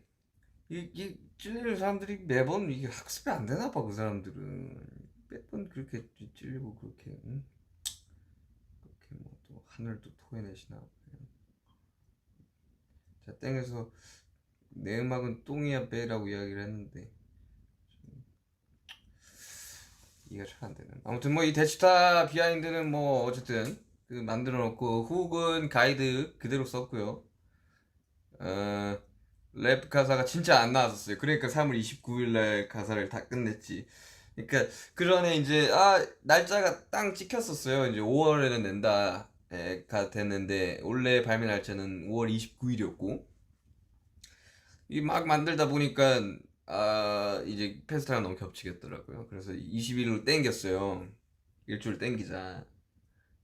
찔리는 사람들이 매번 이게 학습이 안 되나 봐. 그 사람들은 매번 그렇게 찔리고 그렇게 응? 그렇게 뭐 또 하늘도 토해내시나. 자 땡에서 내 음악은 똥이야 빼라고 이야기를 했는데 이해가 잘 안 되는. 아무튼 뭐 이 대치타 비하인드는 뭐 어쨌든 그 만들어 놓고 훅은 가이드 그대로 썼고요. 어, 랩 가사가 진짜 안 나왔었어요. 그러니까 3월 29일 날 가사를 다 끝냈지. 그러니까 그 전에 이제 날짜가 땅 찍혔었어요. 이제 5월에는 낸다가 됐는데 원래 발매 날짜는 5월 29일이었고 이 막 만들다 보니까 이제 페스타가 너무 겹치겠더라고요. 그래서 20일로 땡겼어요. 일주일 땡기자.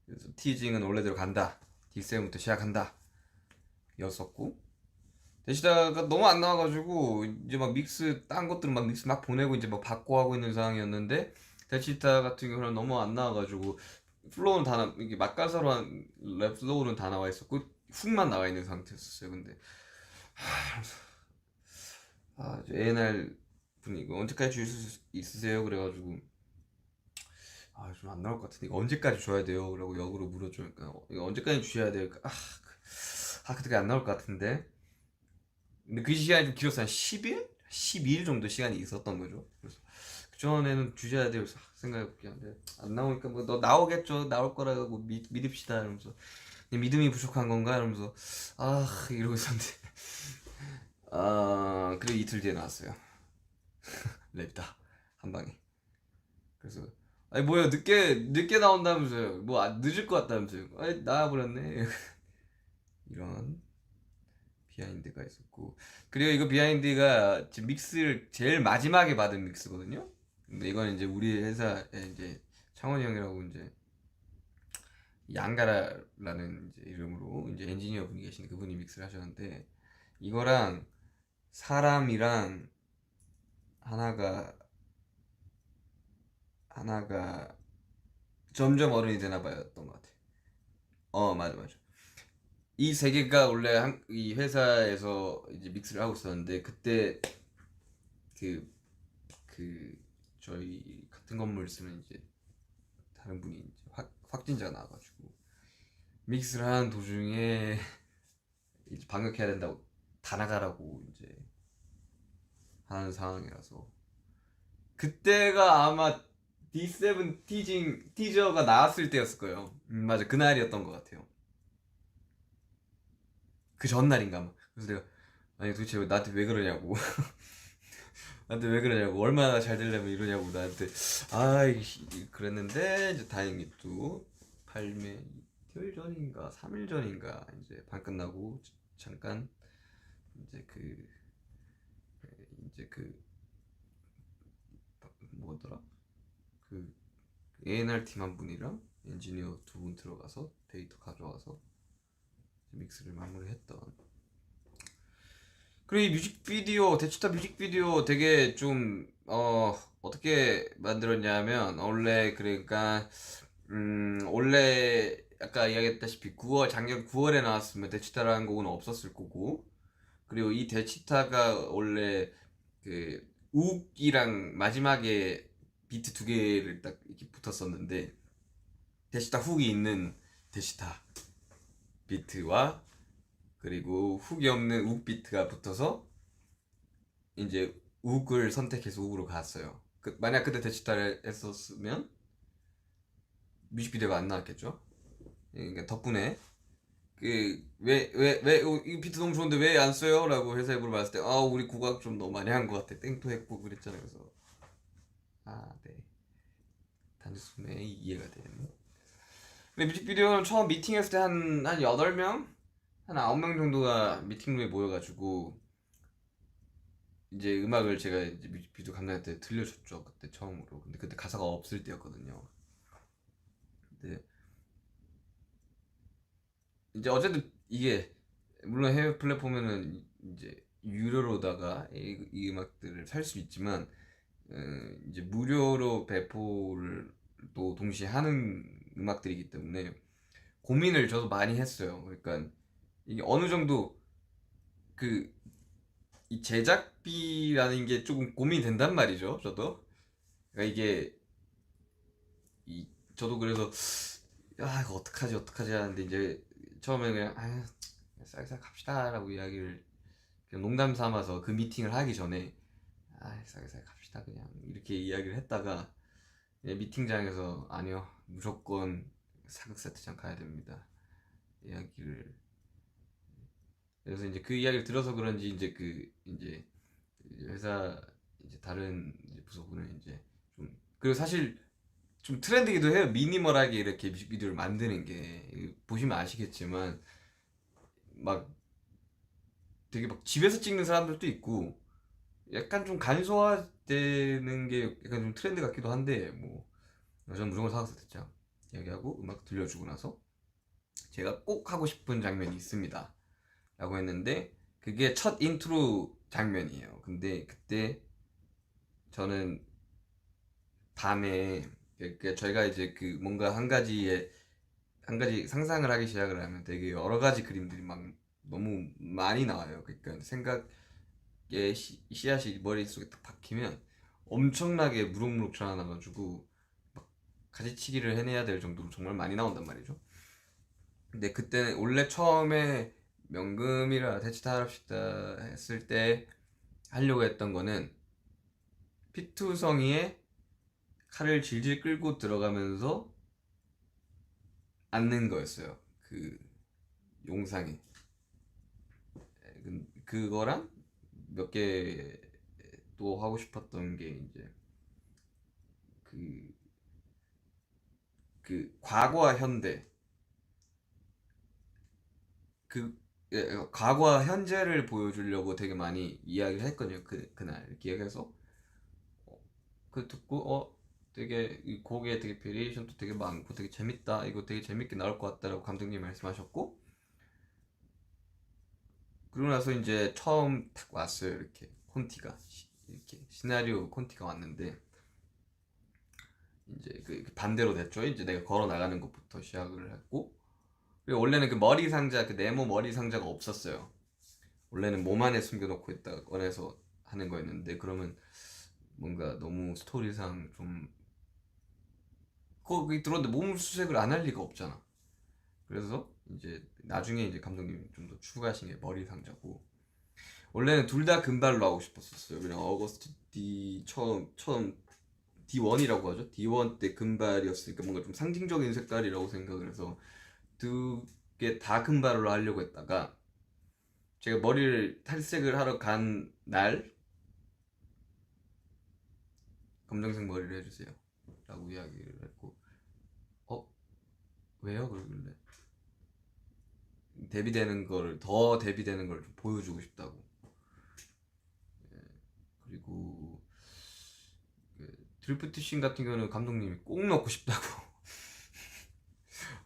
그래서 티징은 원래대로 간다. 딕세븐부터 시작한다. 였었고 대시다가 너무 안 나와가지고 이제 막 믹스 딴 것들은 막 믹스 막 보내고 이제 막 받고 하고 있는 상황이었는데 대치타 같은 경우는 너무 안 나와가지고 플로우는 이게 막가사로 한 랩 플로우는 다 나와 있었고 훅만 나와 있는 상태였었어요. 근데 저 A&R 분이 이거 언제까지 줄 수 있으세요? 그래가지고 좀 안 나올 것 같은데 이거 언제까지 줘야 돼요? 라고 역으로 물어주니까 이거 언제까지 주셔야 돼요? 그때가 안 나올 것 같은데 근데 그 시간이 좀 길었어요. 한 10일? 12일 정도 시간이 있었던 거죠. 그래서 그전에는 주셔야 돼요. 생각해볼게. 근데 안 나오니까 뭐 너 나오겠죠. 나올 거라고 믿읍시다. 이러면서 믿음이 부족한 건가? 이러면서 이러고 있었는데 그리고 이틀 뒤에 나왔어요. 랩다 한 방에. 그래서 아니 뭐야 늦게 나온다면서요. 뭐 늦을 것 같다면서요. 아니 나와버렸네. 이런 비하인드가 있었고 그리고 이거 비하인드가 지금 믹스를 제일 마지막에 받은 믹스거든요. 근데 이건 이제 우리 회사에 이제 창원이 형이라고 이제 양가라라는 이제 이름으로 이제 엔지니어 분이 계신데 그분이 믹스를 하셨는데 이거랑 사람이랑 하나가 점점 어른이 되나 봐였던 것 같아. 맞아 맞아. 이 세 개가 원래 이 회사에서 이제 믹스를 하고 있었는데 그때 그 그 저희 같은 건물 쓰는 이제 다른 분이 이제 확진자가 나와가지고 믹스를 하는 도중에 이제 방역해야 된다고 다 나가라고 이제 하는 상황이라서 그때가 아마 D7 티저가 나왔을 때였을 거예요. 맞아 그날이었던 것 같아요. 그 전날인가 아마. 그래서 내가 아니 도대체 나한테 왜 그러냐고 나한테 왜 그러냐고 얼마나 잘 되려면 이러냐고 나한테 그랬는데 이제 다행히 또 발매 이틀 전인가 3일 전인가 이제 반 끝나고 잠깐 이제 뭐더라 그 A&R 팀 한 분이랑 엔지니어 두 분 들어가서 데이터 가져와서 믹스를 마무리했던. 그리고 이 뮤직비디오 대치타 뮤직비디오 되게 좀 어떻게 만들었냐면 원래 그러니까 원래 아까 이야기했다시피 작년 9월에 나왔으면 대치타라는 곡은 없었을 거고 그리고 이 대치타가 원래 그 욱이랑 마지막에 비트 두 개를 딱 이렇게 붙었었는데 대치타 훅이 있는 대치타 비트와 그리고 훅이 없는 욱 비트가 붙어서 이제 욱을 선택해서 욱으로 갔어요. 만약 그때 대치타를 했었으면 뮤직비디오가 안 나왔겠죠. 그러니까 덕분에 이 비트 너무 좋은데 왜 안 써요? 라고 회사에 물어봤을 때 우리 국악 좀 너무 많이 한 것 같아. 땡도 했고 그랬잖아요. 그래서 네. 단순히 이해가 되는. 근데 뮤직비디오는 처음 미팅했을 때 한 8명? 한 9명 정도가 미팅룸에 모여가지고 이제 음악을 제가 이제 뮤직비디오 감독한테 들려줬죠. 그때 처음으로. 근데 그때 가사가 없을 때였거든요. 근데 이제 어쨌든 이게 물론 해외 플랫폼에는 이제 유료로다가 이 음악들을 살 수 있지만 이제 무료로 배포를 또 동시에 하는 음악들이기 때문에 고민을 저도 많이 했어요. 그러니까 이게 어느 정도 그 이 제작비라는 게 조금 고민이 된단 말이죠. 저도 그러니까 이게 이 저도 그래서 아 이거 어떡하지 하는데 이제 처음에 그냥 아 싹싹 합시다라고 이야기를 그냥 농담 삼아서 그 미팅을 하기 전에 아 싹싹 합시다 그냥 이렇게 이야기를 했다가 이제 미팅장에서 아니요 무조건 사극 세트장 가야 됩니다 이야기를 그래서 이제 그 이야기를 들어서 그런지 이제 그 이제 회사 이제 다른 이제 부서분은 이제 좀 그리고 사실 좀 트렌드기도 해요. 미니멀하게 이렇게 뮤직비디오를 만드는 게 보시면 아시겠지만 막 되게 막 집에서 찍는 사람들도 있고 약간 좀 간소화되는 게 약간 좀 트렌드 같기도 한데 뭐 저는 무조건 사서 듣자 이야기하고 음악 들려주고 나서 제가 꼭 하고 싶은 장면이 있습니다 라고 했는데 그게 첫 인트로 장면이에요. 근데 그때 저는 밤에 저희가 이제 그 뭔가 한 가지 상상을 하기 시작을 하면 되게 여러 가지 그림들이 막 너무 많이 나와요. 그러니까 생각의 씨앗이 머릿속에 딱 박히면 엄청나게 무럭무럭 자라나가지고 막 가지치기를 해내야 될 정도로 정말 많이 나온단 말이죠. 근데 그때는 원래 처음에 명금이라 대치타 합시다 했을 때 하려고 했던 거는 피투성이의 칼을 질질 끌고 들어가면서 앉는 거였어요. 그 용상에 그거랑 몇 개 또 하고 싶었던 게 이제 그, 그 과거와 현대 그 과거와 현재를 보여주려고 되게 많이 이야기를 했거든요. 그날 이렇게 이야기해서 그 듣고 되게 이 곡에 되게 베리에이션도 되게 많고 되게 재밌다. 이거 되게 재밌게 나올 것 같다라고 감독님이 말씀하셨고 그러고 나서 이제 처음 딱 왔어요. 이렇게 콘티가 이렇게 시나리오 콘티가 왔는데 이제 그 반대로 됐죠. 이제 내가 걸어 나가는 것부터 시작을 했고 그리고 원래는 그 머리 상자 그 네모 머리 상자가 없었어요. 원래는 몸 안에 숨겨놓고 있다가 꺼내서 하는 거였는데 그러면 뭔가 너무 스토리상 좀 거기 들어왔는데 몸 수색을 안 할 리가 없잖아. 그래서 이제 나중에 이제 감독님이 좀 더 추가하신 게 머리 상자고 원래는 둘 다 금발로 하고 싶었었어요. 그냥 어거스트 D 처음 D1이라고 하죠. D1 때 금발이었으니까 뭔가 좀 상징적인 색깔이라고 생각을 해서 두 개 다 금발로 하려고 했다가 제가 머리를 탈색을 하러 간 날 검정색 머리를 해주세요 라고 이야기를 했고 어? 왜요? 그러길래 데뷔되는 거를 더 데뷔되는 걸 좀 보여주고 싶다고 그리고 그 드리프트 씬 같은 경우는 감독님이 꼭 넣고 싶다고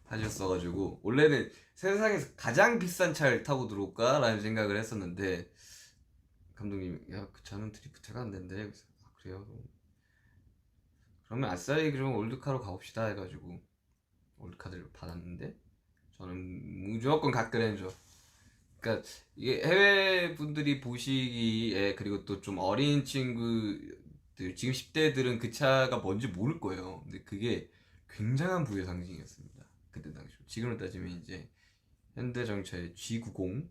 하셨어가지고 원래는 세상에서 가장 비싼 차를 타고 들어올까? 라는 생각을 했었는데 감독님이 야 그 차는 드리프트가 안 된대. 그래서 아 그래요? 그러면 아싸리 그럼 올드카로 가봅시다 해가지고 올드카를 받았는데 저는 무조건 갓그랜저 그러니까 이게 해외 분들이 보시기에 그리고 또 좀 어린 친구들 지금 10대들은 그 차가 뭔지 모를 거예요. 근데 그게 굉장한 부의 상징이었습니다. 그때 당시 지금으로 따지면 이제 현대정차의 G90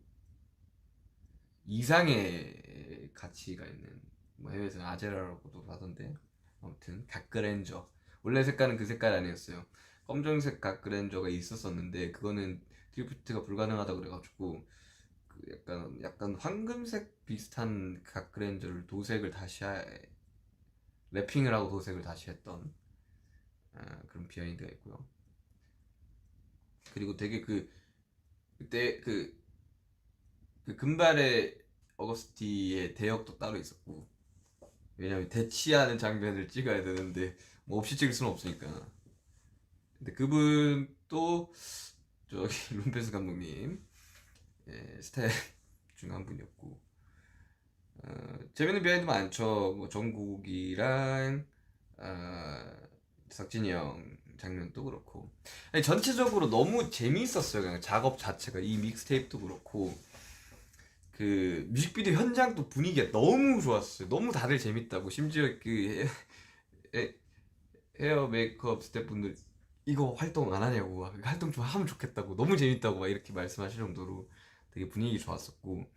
이상의 가치가 있는 뭐 해외에서는 아제라라고도 하던데 아무튼 갓그랜저 원래 색깔은 그 색깔 아니었어요. 검정색 갓그랜저가 있었었는데 그거는 드리프트가 불가능하다 그래가지고 그 약간 황금색 비슷한 갓그랜저를 도색을 랩핑을 하고 도색을 다시 했던 그런 비하인드가 있고요. 그리고 되게 그때 그 금발의 어거스티의 대역도 따로 있었고 왜냐면 대치하는 장면을 찍어야 되는데 뭐 없이 찍을 수는 없으니까 근데 그분 또 저기 룸페스 감독님 스타일 중 한 분이었고 재밌는 비하인드 많죠. 뭐 정국이랑 석진이 형 장면도 그렇고 아니, 전체적으로 너무 재미있었어요. 그냥 작업 자체가 이 믹스테이프도 그렇고 그 뮤직비디오 현장도 분위기가 너무 좋았어요. 너무 다들 재밌다고 심지어 그 헤어 메이크업 스태프분들 이거 활동 안 하냐고 활동 좀 하면 좋겠다고 너무 재밌다고 막 이렇게 말씀하실 정도로 되게 분위기 좋았었고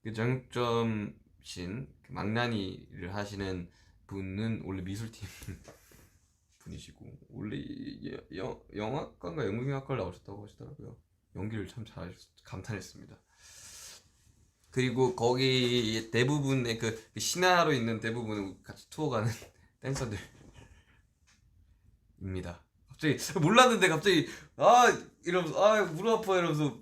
그 정점신 그 망나니를 하시는 분은 원래 미술팀 분이시고 원래 영화과인가 연극영화과를 나오셨다고 하시더라고요. 연기를 참 잘하셔서 감탄했습니다. 그리고 거기 대부분의 그 신화로 있는 대부분은 같이 투어 가는 댄서들입니다. 갑자기 몰랐는데 갑자기 이러면서 무릎 아파 이러면서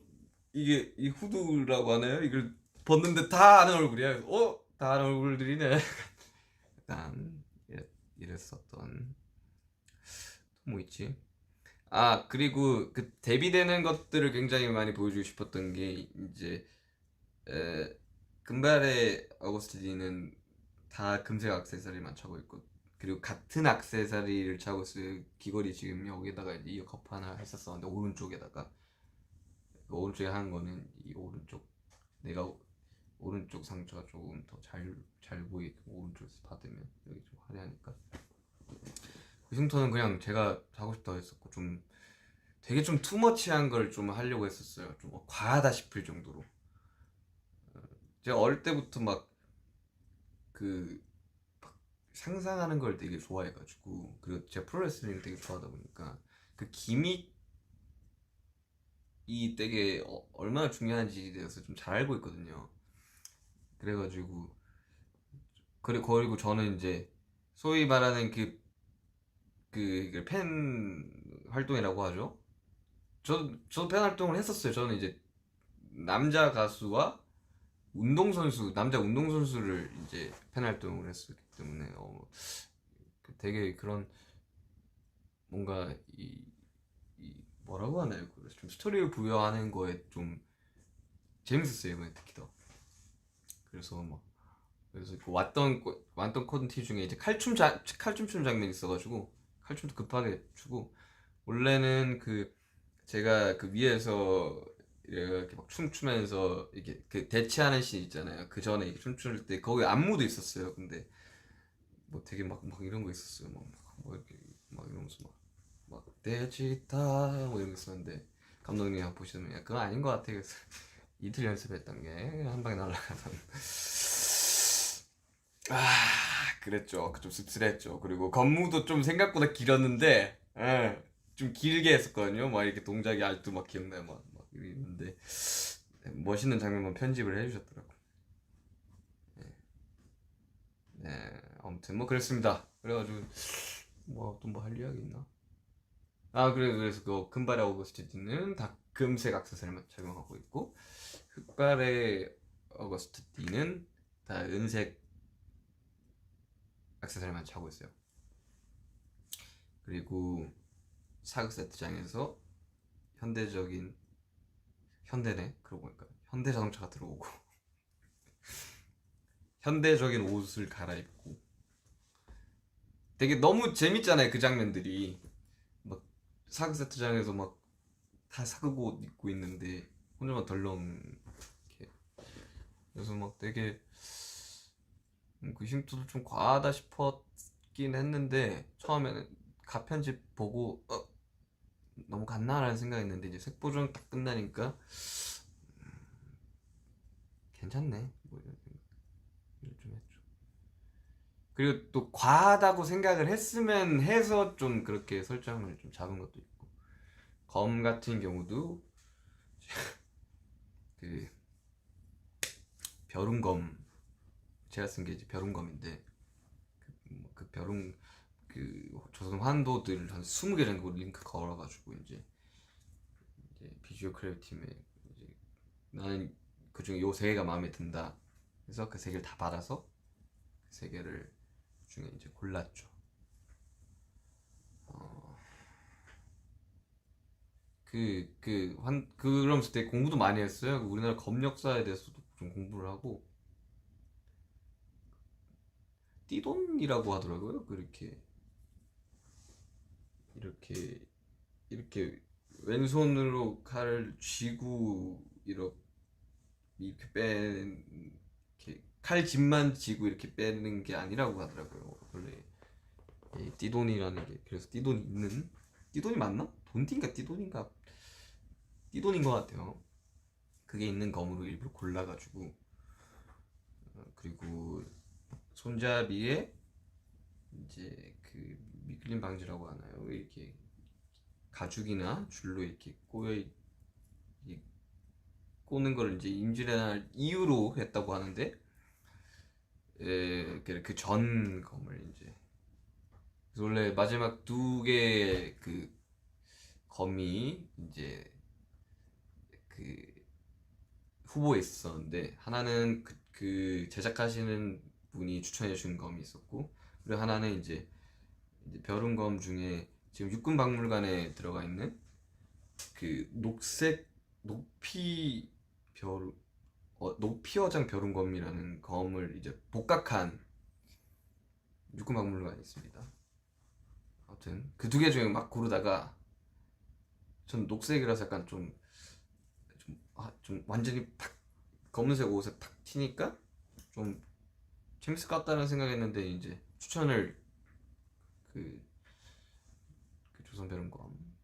이게 이 후드라고 하나요? 이걸 벗는데 다 아는 얼굴이야. 그래서 다 아는 얼굴들이네. 일단 이랬었던 또 뭐 있지? 그리고 그 데뷔되는 것들을 굉장히 많이 보여주고 싶었던 게 이제 금발의 어거스트 D는 다 금색 액세서리만 차고 있고 그리고 같은 액세서리를 차고 있어요. 귀걸이 지금 여기다가 이어 커프 하나 했었었는데 오른쪽에다가 그 오른쪽에 하는 거는 이 오른쪽 내가 오른쪽 상처가 조금 더 잘 보이게 오른쪽에서 받으면 여기 좀 화려하니까 그 흉터는 그냥 제가 하고 싶다고 했었고 좀 되게 좀 투머치한 걸 좀 하려고 했었어요. 좀 과하다 싶을 정도로 제가 어릴 때부터 그 상상하는 걸 되게 좋아해가지고 그리고 제가 프로레슬링 되게 좋아하다 보니까 그 기믹이 되게 얼마나 중요한지에 대해서 좀 잘 알고 있거든요. 그래가지고 그리고 저는 이제 소위 말하는 팬 활동이라고 하죠. 저도 팬 활동을 했었어요. 저는 이제 남자 가수와 남자 운동선수를 이제 팬 활동을 했었기 때문에 되게 그런 뭔가 이 뭐라고 하나요? 좀 스토리를 부여하는 거에 좀 재밌었어요. 이번에 특히 더. 그래서 그 왔던 콘티 중에 이제 칼춤 추는 장면이 있어가지고 칼춤도 급하게 추고 원래는 제가 그 위에서 이렇게 막 춤추면서 이게 그 대치하는 씬 있잖아요. 그 전에 춤출 때 거기 안무도 있었어요. 근데 뭐 되게 막 이런 거 있었어요. 이렇게 막 이러면서 막 대치타 뭐 이런 거 있었는데 감독님이 보시면 그건 아닌 것 같아. 그래서 이틀 연습했던 게 한 방에 날아가던 그랬죠. 좀 씁쓸했죠. 그리고 건무도 좀 생각보다 길었는데 좀 길게 했었거든요. 막 이렇게 동작이 아직도 막 기억나요. 막 이랬는데 멋있는 장면만 편집을 해주셨더라고. 네, 아무튼 뭐 그랬습니다. 그래가지고 또 뭐 할 이야기 있나? 그래서 그 금발의 어거스트 D는 다 금색 액세서리만 착용하고 있고 흑발의 어거스트 D는 다 은색 액세서리만 차고 있어요. 그리고 사극 세트장에서 현대네 그러고 보니까 현대자동차가 들어오고 현대적인 옷을 갈아입고 되게 너무 재밌잖아요. 그 장면들이 막 사극 세트장에서 막 다 사극 옷 입고 있는데 혼자만 덜렁 이렇게 그래서 막 되게 그 흉터도 좀 과하다 싶었긴 했는데 처음에는 가편집 보고 너무 갔나라는 생각했는데 이제 색보정 딱 끝나니까 괜찮네 뭐 이런 생각 좀 했죠. 그리고 또 과하다고 생각을 했으면 해서 좀 그렇게 설정을 좀 잡은 것도 있고 검 같은 경우도 그 벼룩검 제가 쓴 게 이제 벼룩검인데 그 벼룩 조선 환도들 한 20개 정도 링크 걸어가지고 이제 비주얼 크리에이터 팀에 이제 나는 그중에 요 3개가 마음에 든다 그래서 그 3개를 다 받아서 그 3개를 중에 이제 골랐죠. 그러면서 되게 공부도 많이 했어요. 우리나라 검 역사에 대해서도 좀 공부를 하고 띠돈이라고 하더라고요. 이렇게 이렇게 왼손으로 칼을 쥐고 이렇게 이렇게 칼집만 쥐고 이렇게 빼는 게 아니라고 하더라고요. 원래 이 띠돈이라는 게, 그래서 띠돈이 있는, 띠돈이 맞나? 돈띠인가 띠돈인가? 띠돈인 것 같아요. 그게 있는 검으로 일부러 골라가지고, 그리고 손잡이에 이제 그 미끌림 방지라고 하나요? 이렇게 가죽이나 줄로 이렇게 꼬는 걸 이제 임질할 이유로 했다고 하는데, 그 전 검을 이제, 그래서 원래 마지막 두 개의 그 검이 이제 그 후보에 있었는데, 하나는 그 제작하시는 분이 추천해 준 검이 있었고, 그리고 하나는 이제 벼룬검 중에 지금 육군박물관에 들어가 있는 그 녹색 높이어장 벼룬검이라는 검을 이제 복각한 육군박물관이 있습니다. 아무튼 그 두 개 중에 막 고르다가 전 녹색이라서 약간 좀 완전히 팍 검은색 옷에 팍 튀니까 좀 재밌을 것 같다는 생각했는데, 이제 추천을 그 조선벼룬검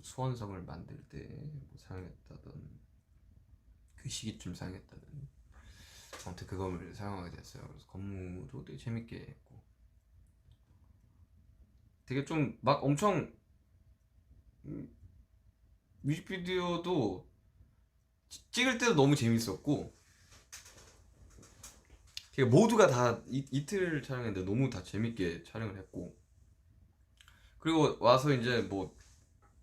수원성을 만들 때뭐 사용했다던, 그 시기쯤 사용했다던, 아무튼 그 검을 사용하게 됐어요. 그래서 검무도 되게 재밌게 했고, 되게 좀 막 엄청 뮤직비디오도 찍을 때도 너무 재밌었고, 되게 모두가 다 이틀 촬영했는데 너무 다 재밌게 촬영을 했고, 그리고 와서 이제 뭐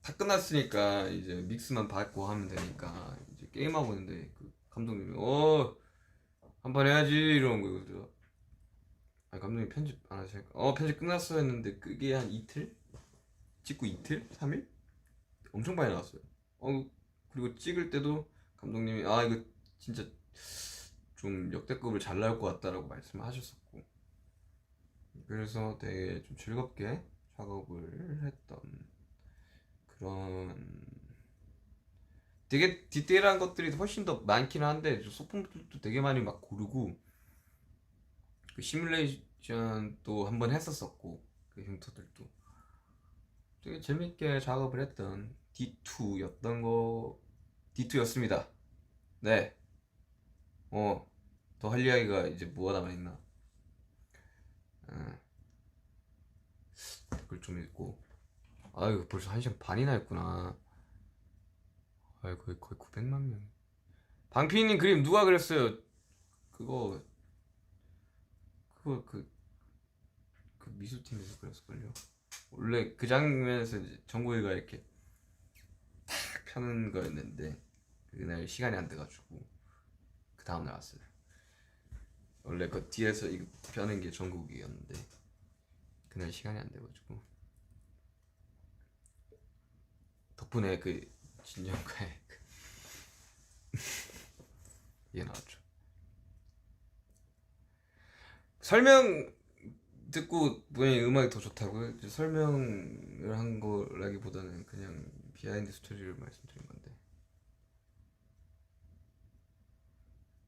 다 끝났으니까 이제 믹스만 받고 하면 되니까 이제 게임하고 있는데, 그 감독님이 한판 해야지 이러는 거예요. 그래서 감독님 편집 안 하시니까 편집 끝났어 했는데, 그게 한 이틀? 찍고 이틀? 3일? 엄청 많이 나왔어요. 그리고 찍을 때도 감독님이 이거 진짜 좀 역대급을 잘 나올 것 같다라고 말씀을 하셨었고, 그래서 되게 좀 즐겁게 작업을 했던 그런, 되게 디테일한 것들이 훨씬 더 많긴 한데 소품들도 되게 많이 막 고르고, 그 시뮬레이션도 한번 했었었고, 그 흉터들도 되게 재밌게 작업을 했던 D2였습니다. 네. 더 할 이야기가 이제 뭐가 남아있나. 댓글 좀 읽고. 아이고, 벌써 1시간 반이나 했구나. 아이고, 거의 900만 명. 방피님 그림 누가 그렸어요? 그거 그 미술팀에서 그렸을걸요. 원래 그 장면에서 이제 정국이가 이렇게 탁 펴는 거였는데, 그날 시간이 안 돼가지고 그 다음날 왔어요. 원래 그 뒤에서 이거 펴는 게 정국이었는데 그날 시간이 안 돼가지고, 덕분에 그 진영과의 이게 나왔죠. 설명 듣고 본인이 음악이 더 좋다고요? 이제 설명을 한 거라기보다는 그냥 비하인드 스토리를 말씀드린 건데,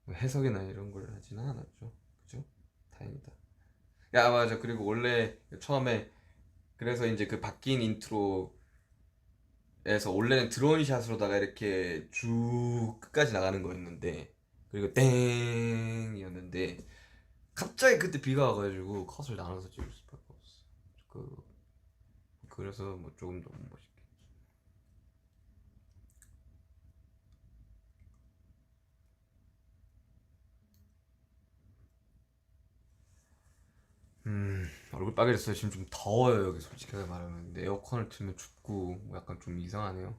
뭐 해석이나 이런 걸 하지는 않았죠. 그죠? 다행이다. 야, 맞아. 그리고 원래 처음에, 그래서 이제 그 바뀐 인트로에서 원래는 드론샷으로다가 이렇게 쭉 끝까지 나가는 거였는데, 그리고 땡이었는데 갑자기 그때 비가 와가지고 컷을 나눠서 찍을 수밖에 없어. 그래서 뭐 조금 더 멋있게. 얼굴 빨개졌어요. 지금 좀 더워요 여기, 솔직하게 말하면. 근데 에어컨을 틀면 춥고 뭐 약간 좀 이상하네요.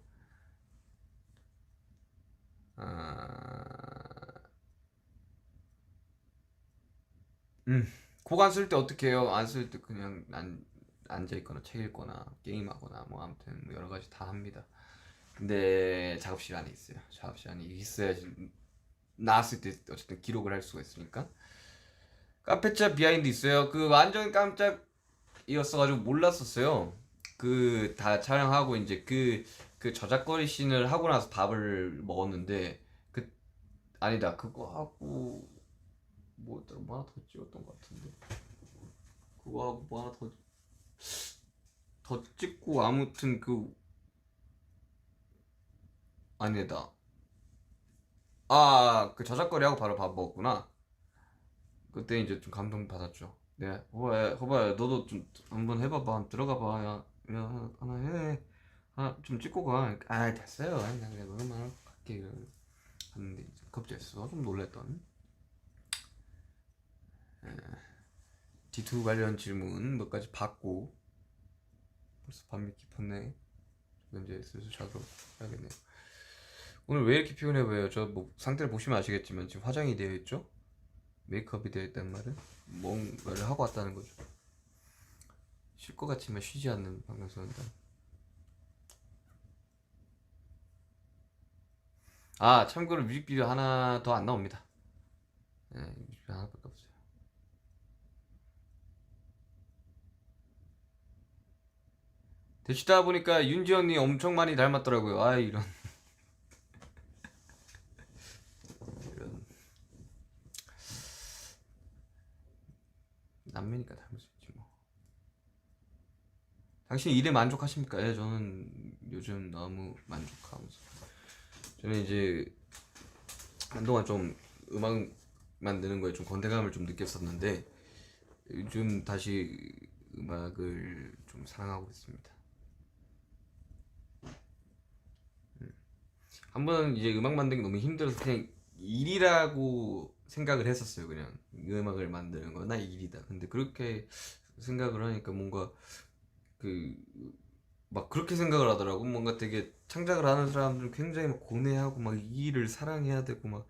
곡 안 쓸 때 어떻게 해요? 안 쓸 때 그냥 앉아있거나 책 읽거나 게임하거나 뭐 아무튼 뭐 여러 가지 다 합니다. 근데 작업실 안에 있어요. 작업실 안에 있어야지 나왔을 때 어쨌든 기록을 할 수가 있으니까. 카페차 비하인드 있어요. 그 완전 깜짝이었어가지고 몰랐었어요. 그 다 촬영하고 이제 그 저작거리 씬을 하고 나서 밥을 먹었는데 그 아니다 그거 하고 뭐였더라 뭐 하나 더 찍었던 것 같은데 그거 하고 뭐 하나 더 찍고 아무튼 그 아니다 그 저작거리 하고 바로 밥 먹었구나. 그때 이제 좀 감동 받았죠. 네, 호바야, 너도 좀 한번 해봐봐, 한번 들어가봐, 야, 하나 해, 하나 좀 찍고 가. 됐어요. 그냥 너만 하고 갈게. 하는데 이제 갑자기 좀 놀랬던. D2 관련 질문 몇 가지 받고 벌써 밤이 깊었네. 이제 슬슬 자도록 해야겠네요. 오늘 왜 이렇게 피곤해 보여요? 저 뭐 상태를 보시면 아시겠지만 지금 화장이 되어 있죠? 메이크업이 되어 있다는 말은 뭔가를 하고 왔다는 거죠. 쉴 것 같지만 쉬지 않는 방송선다. 참고로 뮤직비디오 하나 더 안 나옵니다. 네, 뮤직비디오 하나밖에 없어요. 되시다 보니까 윤지 언니 엄청 많이 닮았더라고요. 이런 이런 남매니까 닮을 수 있지 뭐. 당신 일에 만족하십니까? 예, 저는 요즘 너무 만족하면서 저는 이제 한동안 좀 음악 만드는 거에 좀 건대감을 좀 느꼈었는데 요즘 다시 음악을 좀 사랑하고 있습니다. 한번 이제 음악 만드는 게 너무 힘들어서 그냥 일이라고 생각을 했었어요. 그냥 음악을 만드는 거나 일이다. 근데 그렇게 생각을 하니까 뭔가 막 그렇게 생각을 하더라고. 뭔가 되게 창작을 하는 사람들은 굉장히 막 고뇌하고 막 이 일을 사랑해야 되고 막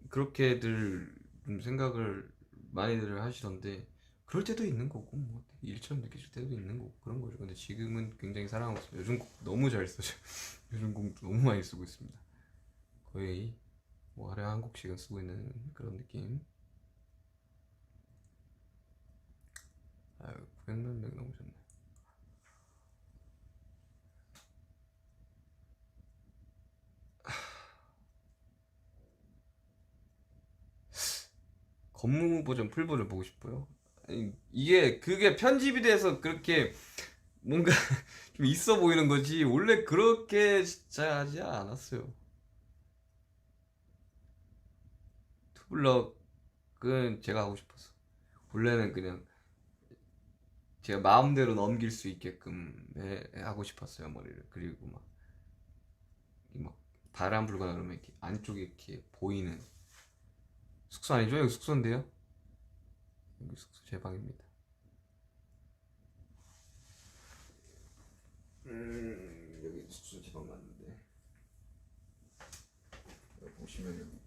그렇게들 좀 생각을 많이들 하시던데 그럴 때도 있는 거고 뭐 일처럼 느껴질 때도 있는 거고 그런 거죠. 근데 지금은 굉장히 사랑하고 있습니다. 요즘 곡 너무 잘 써요. 요즘 곡 너무 많이 쓰고 있습니다. 거의 뭐 하루에 한 곡씩은 쓰고 있는 그런 느낌. 900만 명 넘으셨네. 건무 버전, 풀 버전 보고 싶어요. 아니, 그게 편집이 돼서 그렇게 뭔가 좀 있어 보이는 거지. 원래 그렇게 진짜 하지 않았어요. 투블럭은 제가 하고 싶었어. 원래는 그냥 제가 마음대로 넘길 수 있게끔 하고 싶었어요, 머리를. 그리고 막 바람 불거나 그러면 이렇게 안쪽에 이렇게 보이는 숙소 아니죠? 여기 숙소인데요? 여기 숙소 제 방입니다. 여기 숙소 제 방 맞는데 여기 보시면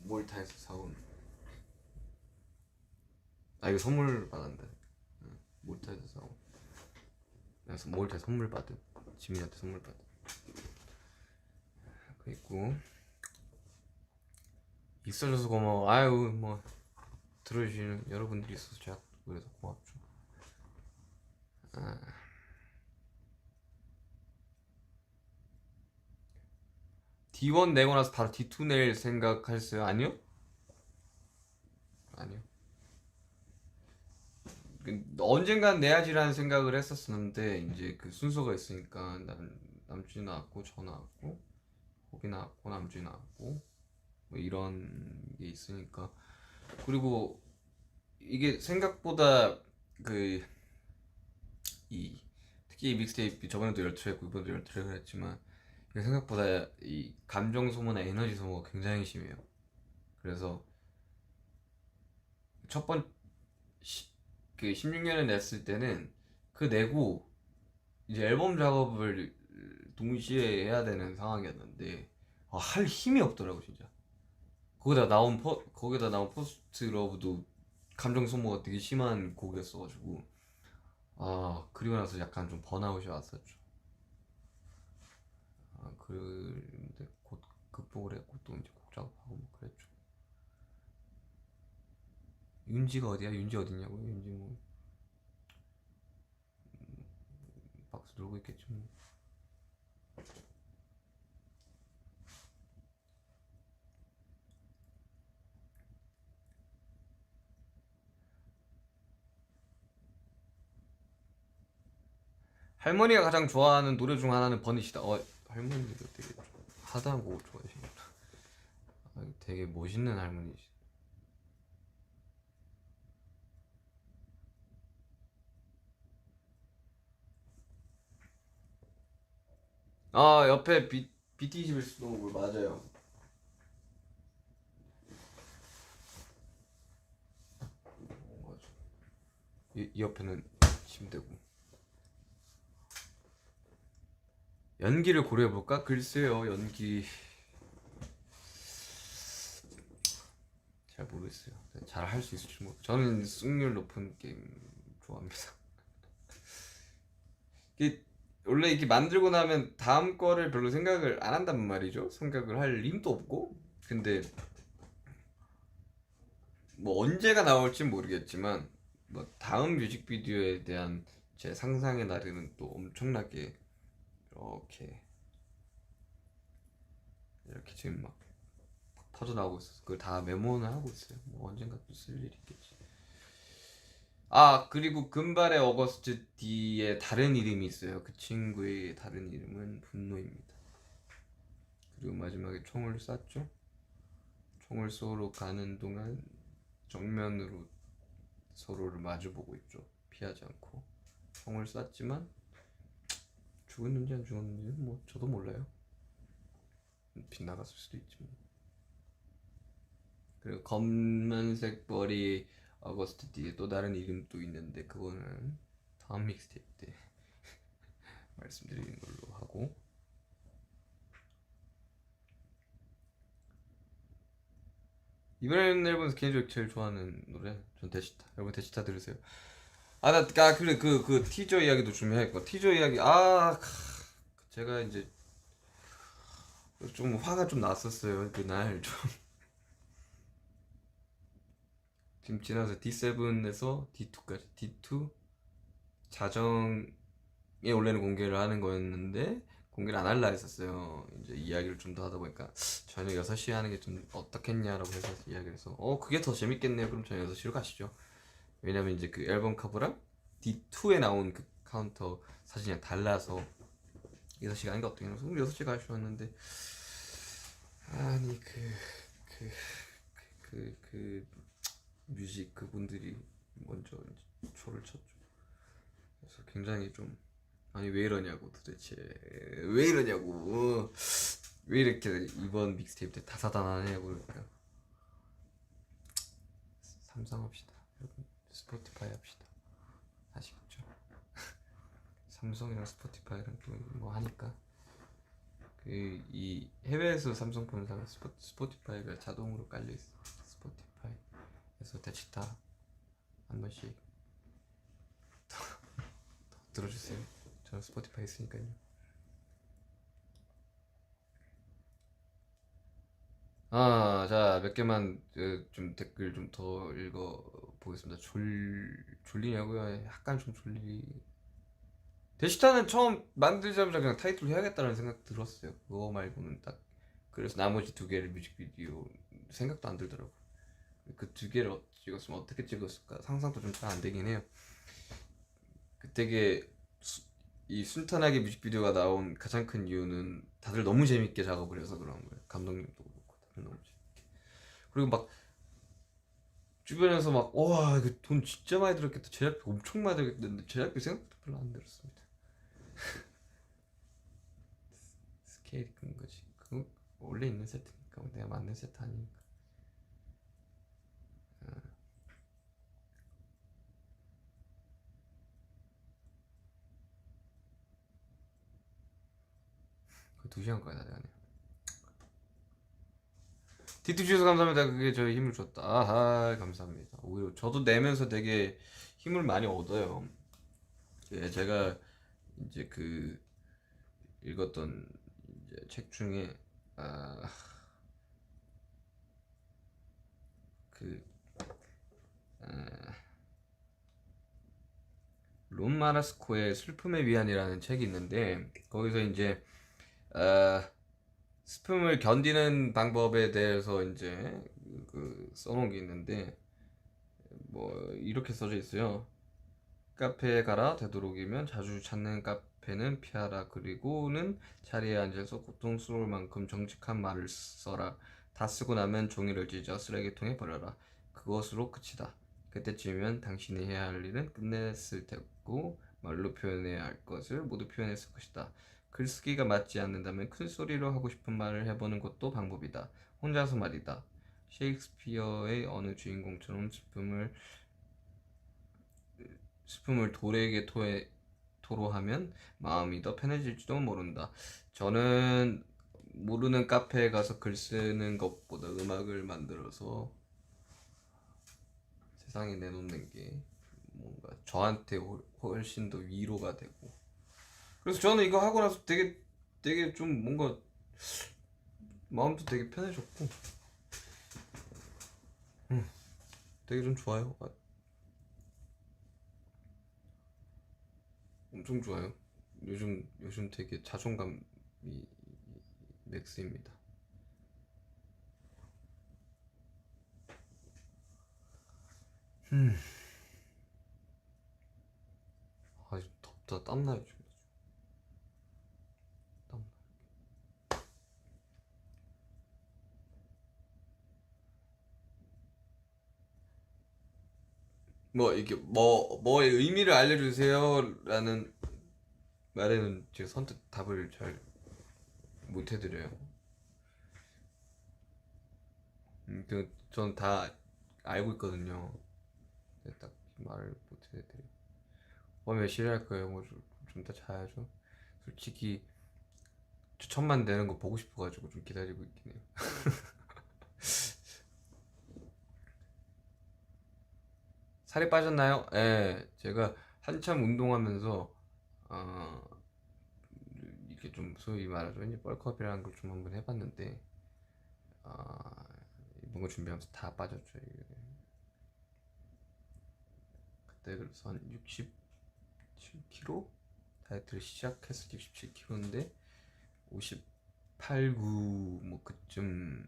몰타에서 사온 이거 선물 받았는데 몰타에서 사온 그래서 몰타에 선물 받은 지민이한테 선물 받은 그 있고 있어줘서 고마워. 뭐 들어주시는 여러분들이 있어서 제가 그래서 고맙죠. D1 내고 나서 바로 D2 낼 생각하셨어요? 아니요? 아니요. 언젠간 내야지라는 생각을 했었는데 이제 그 순서가 있으니까 남준이 나왔고 저 나왔고 호기 나왔고 남준이 나왔고 뭐 이런 게 있으니까 그리고 이게 생각보다 특히 이 믹스테이프 저번에도 12트랙 했고 이번에도 12트랙을 했지만 이게 생각보다 이 감정 소모나 에너지 소모가 굉장히 심해요. 그래서 첫번 16년에 냈을 때는 그 내고 이제 앨범 작업을 동시에 해야 되는 상황이었는데 할 힘이 없더라고 진짜. 거기다 나온 포스트 러브도 감정 소모가 되게 심한 곡이었어가지고 그리고 나서 약간 좀 번아웃이 왔었죠. 그런데 곧 극복을 했고 또 이제 곡 작업하고 뭐 그랬죠. 윤지가 어디야? 윤지 어디냐고요? 윤지 뭐 놀고 있겠지 뭐. 할머니가 가장 좋아하는 노래 중 하나는 버닛이다. 할머니가 되게 하다한 곡을 좋아하시구나. 되게 멋있는 할머니시. 옆에 BT21 맞아요. 맞아. 이 옆에는 침대고. 연기를 고려해볼까? 글쎄요, 연기 잘 모르겠어요. 잘 할 수 있을지 모르. 저는 승률 높은 게임 좋아합니다. 이게 원래 이렇게 만들고 나면 다음 거를 별로 생각을 안 한단 말이죠. 생각을 할 힘도 없고. 근데 뭐 언제가 나올진 모르겠지만 뭐 다음 뮤직비디오에 대한 제 상상의 나래는 또 엄청나게 이렇게 지금 막 퍼져나오고 있어서 그걸 다 메모는 하고 있어요. 뭐 언젠가 또 쓸 일이 있겠지. 그리고 금발의 어거스트 D의 다른 이름이 있어요. 그 친구의 다른 이름은 분노입니다. 그리고 마지막에 총을 쐈죠. 총을 쏘러 가는 동안 정면으로 서로를 마주보고 있죠. 피하지 않고 총을 쐈지만 죽었는지 안 죽었는지는 뭐 저도 몰라요. 빗나갔을 수도 있지 뭐. 그리고 검은색 머리 어거스트 D에 또 다른 이름도 있는데 그거는 다음 믹스테이프 때 말씀드리는 걸로 하고, 이번 앨범에서 개인적으로 제일 좋아하는 노래 전 데시타. 여러분 데시타 들으세요. 그래 그 티저 이야기도 좀 해야겠고. 티저 이야기 제가 이제 좀 화가 좀 났었어요 그날 좀. 지금 지나서 D7에서 D2까지 D2 자정에 원래는 공개를 하는 거였는데 공개를 안 할라 했었어요. 이제 이야기를 좀 더 하다 보니까 저녁 6시에 하는 게 좀 어떻겠냐라고 해서 이야기를 해서 그게 더 재밌겠네요. 그럼 저녁 6시로 가시죠. 왜냐면 이제 그 앨범 커버랑 D2에 나온 그 카운터 사진이랑 달라서 6시가 아닌 게 어떻겠냐. 그럼 6시에 가시죠 했는데 아니 뮤직 그분들이 먼저 초를 쳤죠. 그래서 굉장히 좀 아니 왜 이러냐고, 도대체 왜 이러냐고, 왜 이렇게 이번 믹스테이프 때 다사다난하냐고. 그러니까 삼성 합시다 여러분. 스포티파이 합시다. 아시겠죠? 삼성이랑 스포티파이랑 뭐 하니까 이 해외에서 삼성폰 사면 스포티파이가 자동으로 깔려있어. 스포티파이에서 데시타 한 번씩 더 들어주세요. 저는 스포티파이 있으니까요. 자, 몇 개만 좀 댓글 좀 더 읽어 보겠습니다. 졸리냐고요? 약간 좀 데시타는 처음 만들자마자 그냥 타이틀 해야겠다는 생각 들었어요. 그거 말고는 딱. 그래서 나머지 두 개를 뮤직비디오 생각도 안 들더라고. 그 두 개를 찍었으면 어떻게 찍었을까 상상도 좀 잘 안 되긴 해요. 그 되게 이 순탄하게 뮤직비디오가 나온 가장 큰 이유는 다들 너무 재밌게 작업을 해서 그런 거예요. 감독님도 그렇고 다들 너무 재밌게. 그리고 막 주변에서 막 와 이거 돈 진짜 많이 들었겠다, 제작비 엄청 많이 들었겠는데 제작비 생각보다 별로 안 들었습니다. 스케일이 큰 거지. 그거 원래 있는 세트니까 내가 만든 세트 아니니까. 그 2시간까지 다 돼가네요. D2 주셔서 감사합니다. 그게 저희 힘을 줬다. 감사합니다. 오히려 저도 내면서 되게 힘을 많이 얻어요. 제가 이제 그 읽었던 이제 책 중에 론 마라스코의 슬픔의 위안이라는 책이 있는데 거기서 이제 어, 슬픔을 견디는 방법에 대해서 이제 그 써놓은 게 있는데 뭐 이렇게 써져 있어요. 카페에 가라. 되도록이면 자주 찾는 카페는 피하라. 그리고는 자리에 앉아서 고통스러울 만큼 정직한 말을 써라. 다 쓰고 나면 종이를 찢어 쓰레기통에 버려라. 그것으로 끝이다. 그때쯤이면 당신이 해야 할 일은 끝냈을 테고 말로 표현해야 할 것을 모두 표현했을 것이다. 글쓰기가 맞지 않는다면 큰 소리로 하고 싶은 말을 해보는 것도 방법이다. 혼자서 말이다. 셰익스피어의 어느 주인공처럼 슬픔을 돌에게 토로하면 마음이 더 편해질지도 모른다. 저는 모르는 카페에 가서 글 쓰는 것보다 음악을 만들어서 세상에 내놓는 게 뭔가 저한테 훨씬 더 위로가 되고, 그래서 저는 이거 하고 나서 되게 좀 뭔가 마음도 되게 편해졌고 되게 좀 좋아요. 엄청 좋아요. 요즘 되게 자존감이 맥스입니다. 아, 덥다. 땀나요 지금. 땀. 뭐 이게 뭐의 의미를 알려주세요라는 말에는 제가 선뜻 답을 잘 못 해드려요. 전 다 알고 있거든요. 근데 딱 말을 못 해드려요. 몇 시에 할 거예요? 뭐 좀 더 자야죠. 솔직히 저 천만 되는 거 보고 싶어가지고 좀 기다리고 있긴 해요. 살이 빠졌나요? 예, 제가 한참 운동하면서 이렇게 좀 소위 말해서 왠지 뻘컵이라는 걸 좀 한번 해봤는데 이번 거 준비하면서 다 빠졌죠. 이게. 그때 그래서 한 67kg 다이어트를 시작해서 67kg인데 58, 9 뭐 그쯤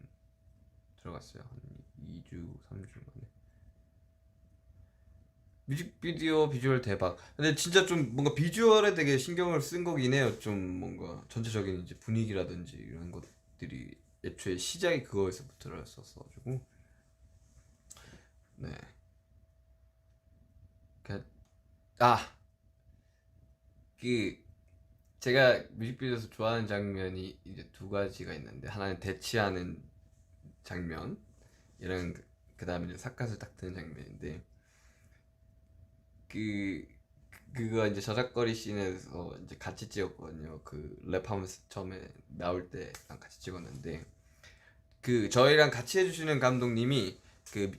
들어갔어요. 한 2주, 3주 만에. 뮤직비디오 비주얼 대박. 근데 진짜 좀 뭔가 비주얼에 되게 신경을 쓴 거긴 해요. 좀 뭔가 전체적인 이제 분위기라든지 이런 것들이 애초에 시작이 그거에서부터였었어가지고 네. 그- 아, 그 제가 뮤직비디오에서 좋아하는 장면이 이제 두 가지가 있는데 하나는 대치하는 장면, 이런 그 다음에 이제 삿갓을 딱 드는 장면인데 그 그거 이제 저작거리 씬에서 이제 같이 찍었거든요. 그 랩하면서 처음에 나올 때랑 같이 찍었는데 그 저희랑 같이 해주시는 감독님이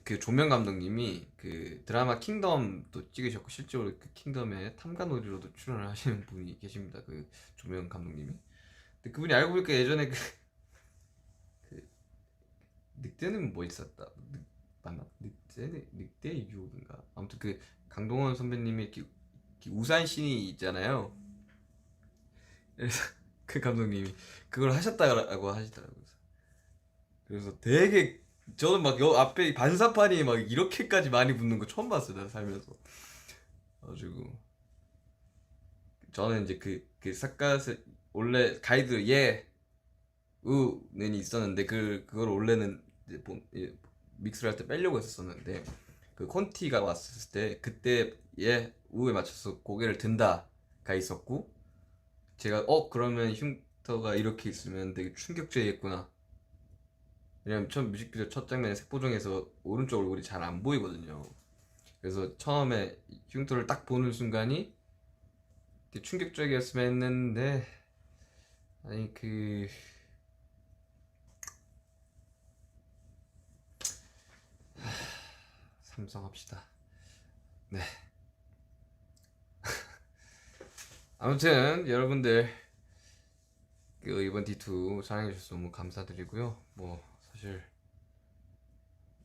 그 조명 감독님이 그 드라마 킹덤도 찍으셨고 실제로 그 킹덤에 탐관오리로도 출연을 하시는 분이 계십니다. 그 조명 감독님이. 근데 그분이 알고 보니까 예전에 그 늑대는 뭐 있었다. 맞나? 늑대 유혹인가? 아무튼 그 강동원 선배님이 이렇게 우산 씬이 있잖아요. 그래서 그 감독님이 그걸 하셨다고 하시더라고요. 그래서 되게 저는 막 여 앞에 반사판이 막 이렇게까지 많이 붙는 거 처음 봤어요. 내가 살면서. 그래가지고 저는 이제 그 삿갓을 원래 가이드 우는 있었는데 그걸 원래는 이제 믹스를 할 때 빼려고 했었는데 그 콘티가 왔을 때 그때 우에 맞춰서 고개를 든다가 있었고 제가 그러면 흉터가 이렇게 있으면 되게 충격적이겠구나. 왜냐면 처음 뮤직비디오 첫 장면에 색보정에서 오른쪽 얼굴이 잘 안 보이거든요. 그래서 처음에 흉터를 딱 보는 순간이 되게 충격적이었으면 했는데 아니 삼성합시다. 네. 아무튼 여러분들 이번 D2 사랑해주셔서 너무 감사드리고요. 뭐 사실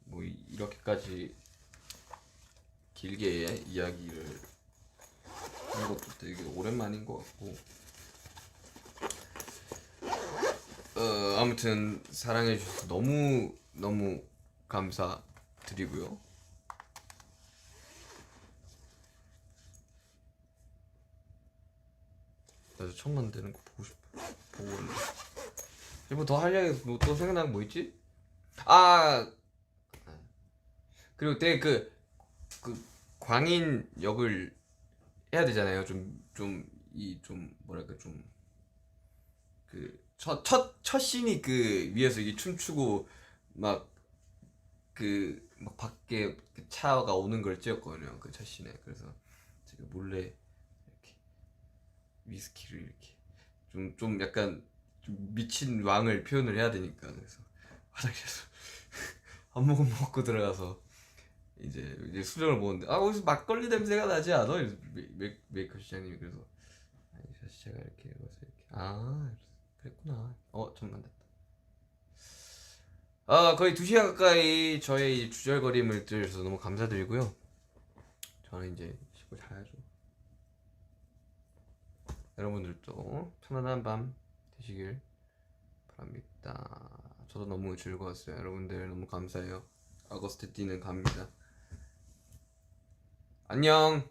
뭐 이렇게까지 길게 이야기를 되게 오랜만인 것 같고 아무튼 사랑해 주셔서 너무 너무 감사드리고요. 나도 1000만 되는 거 보고 싶어. 보고 있네. 뭐더 하려고 뭐또 생각나는 거 뭐 있지? 아 그리고 되게 그 광인 역을 해야 되잖아요. 좀 뭐랄까 좀 그 첫 씬이 그 위에서 이게 춤추고 막 막 밖에 그 차가 오는 걸 찍었거든요. 그 첫 씬에. 그래서 제가 몰래 이렇게 위스키를 이렇게 좀 약간 좀 미친 왕을 표현을 해야 되니까 그래서 화장실에서 한 모금 먹고 들어가서 이제 수정을 보는데 어디서 막걸리 냄새가 나지 않아? 이래서 메이크업 시장님이 그래서 아니 사실 제가 이렇게 해서 이렇게 그랬구나. 좀만 됐다. 거의 2시간 가까이 저의 이 주절거림을 들으셔서 너무 감사드리고요. 저는 이제 쉬고 자야죠. 여러분들도 편안한 밤 되시길 바랍니다. 저도 너무 즐거웠어요. 여러분들 너무 감사해요. 아거스트 띠는 갑니다. 안녕.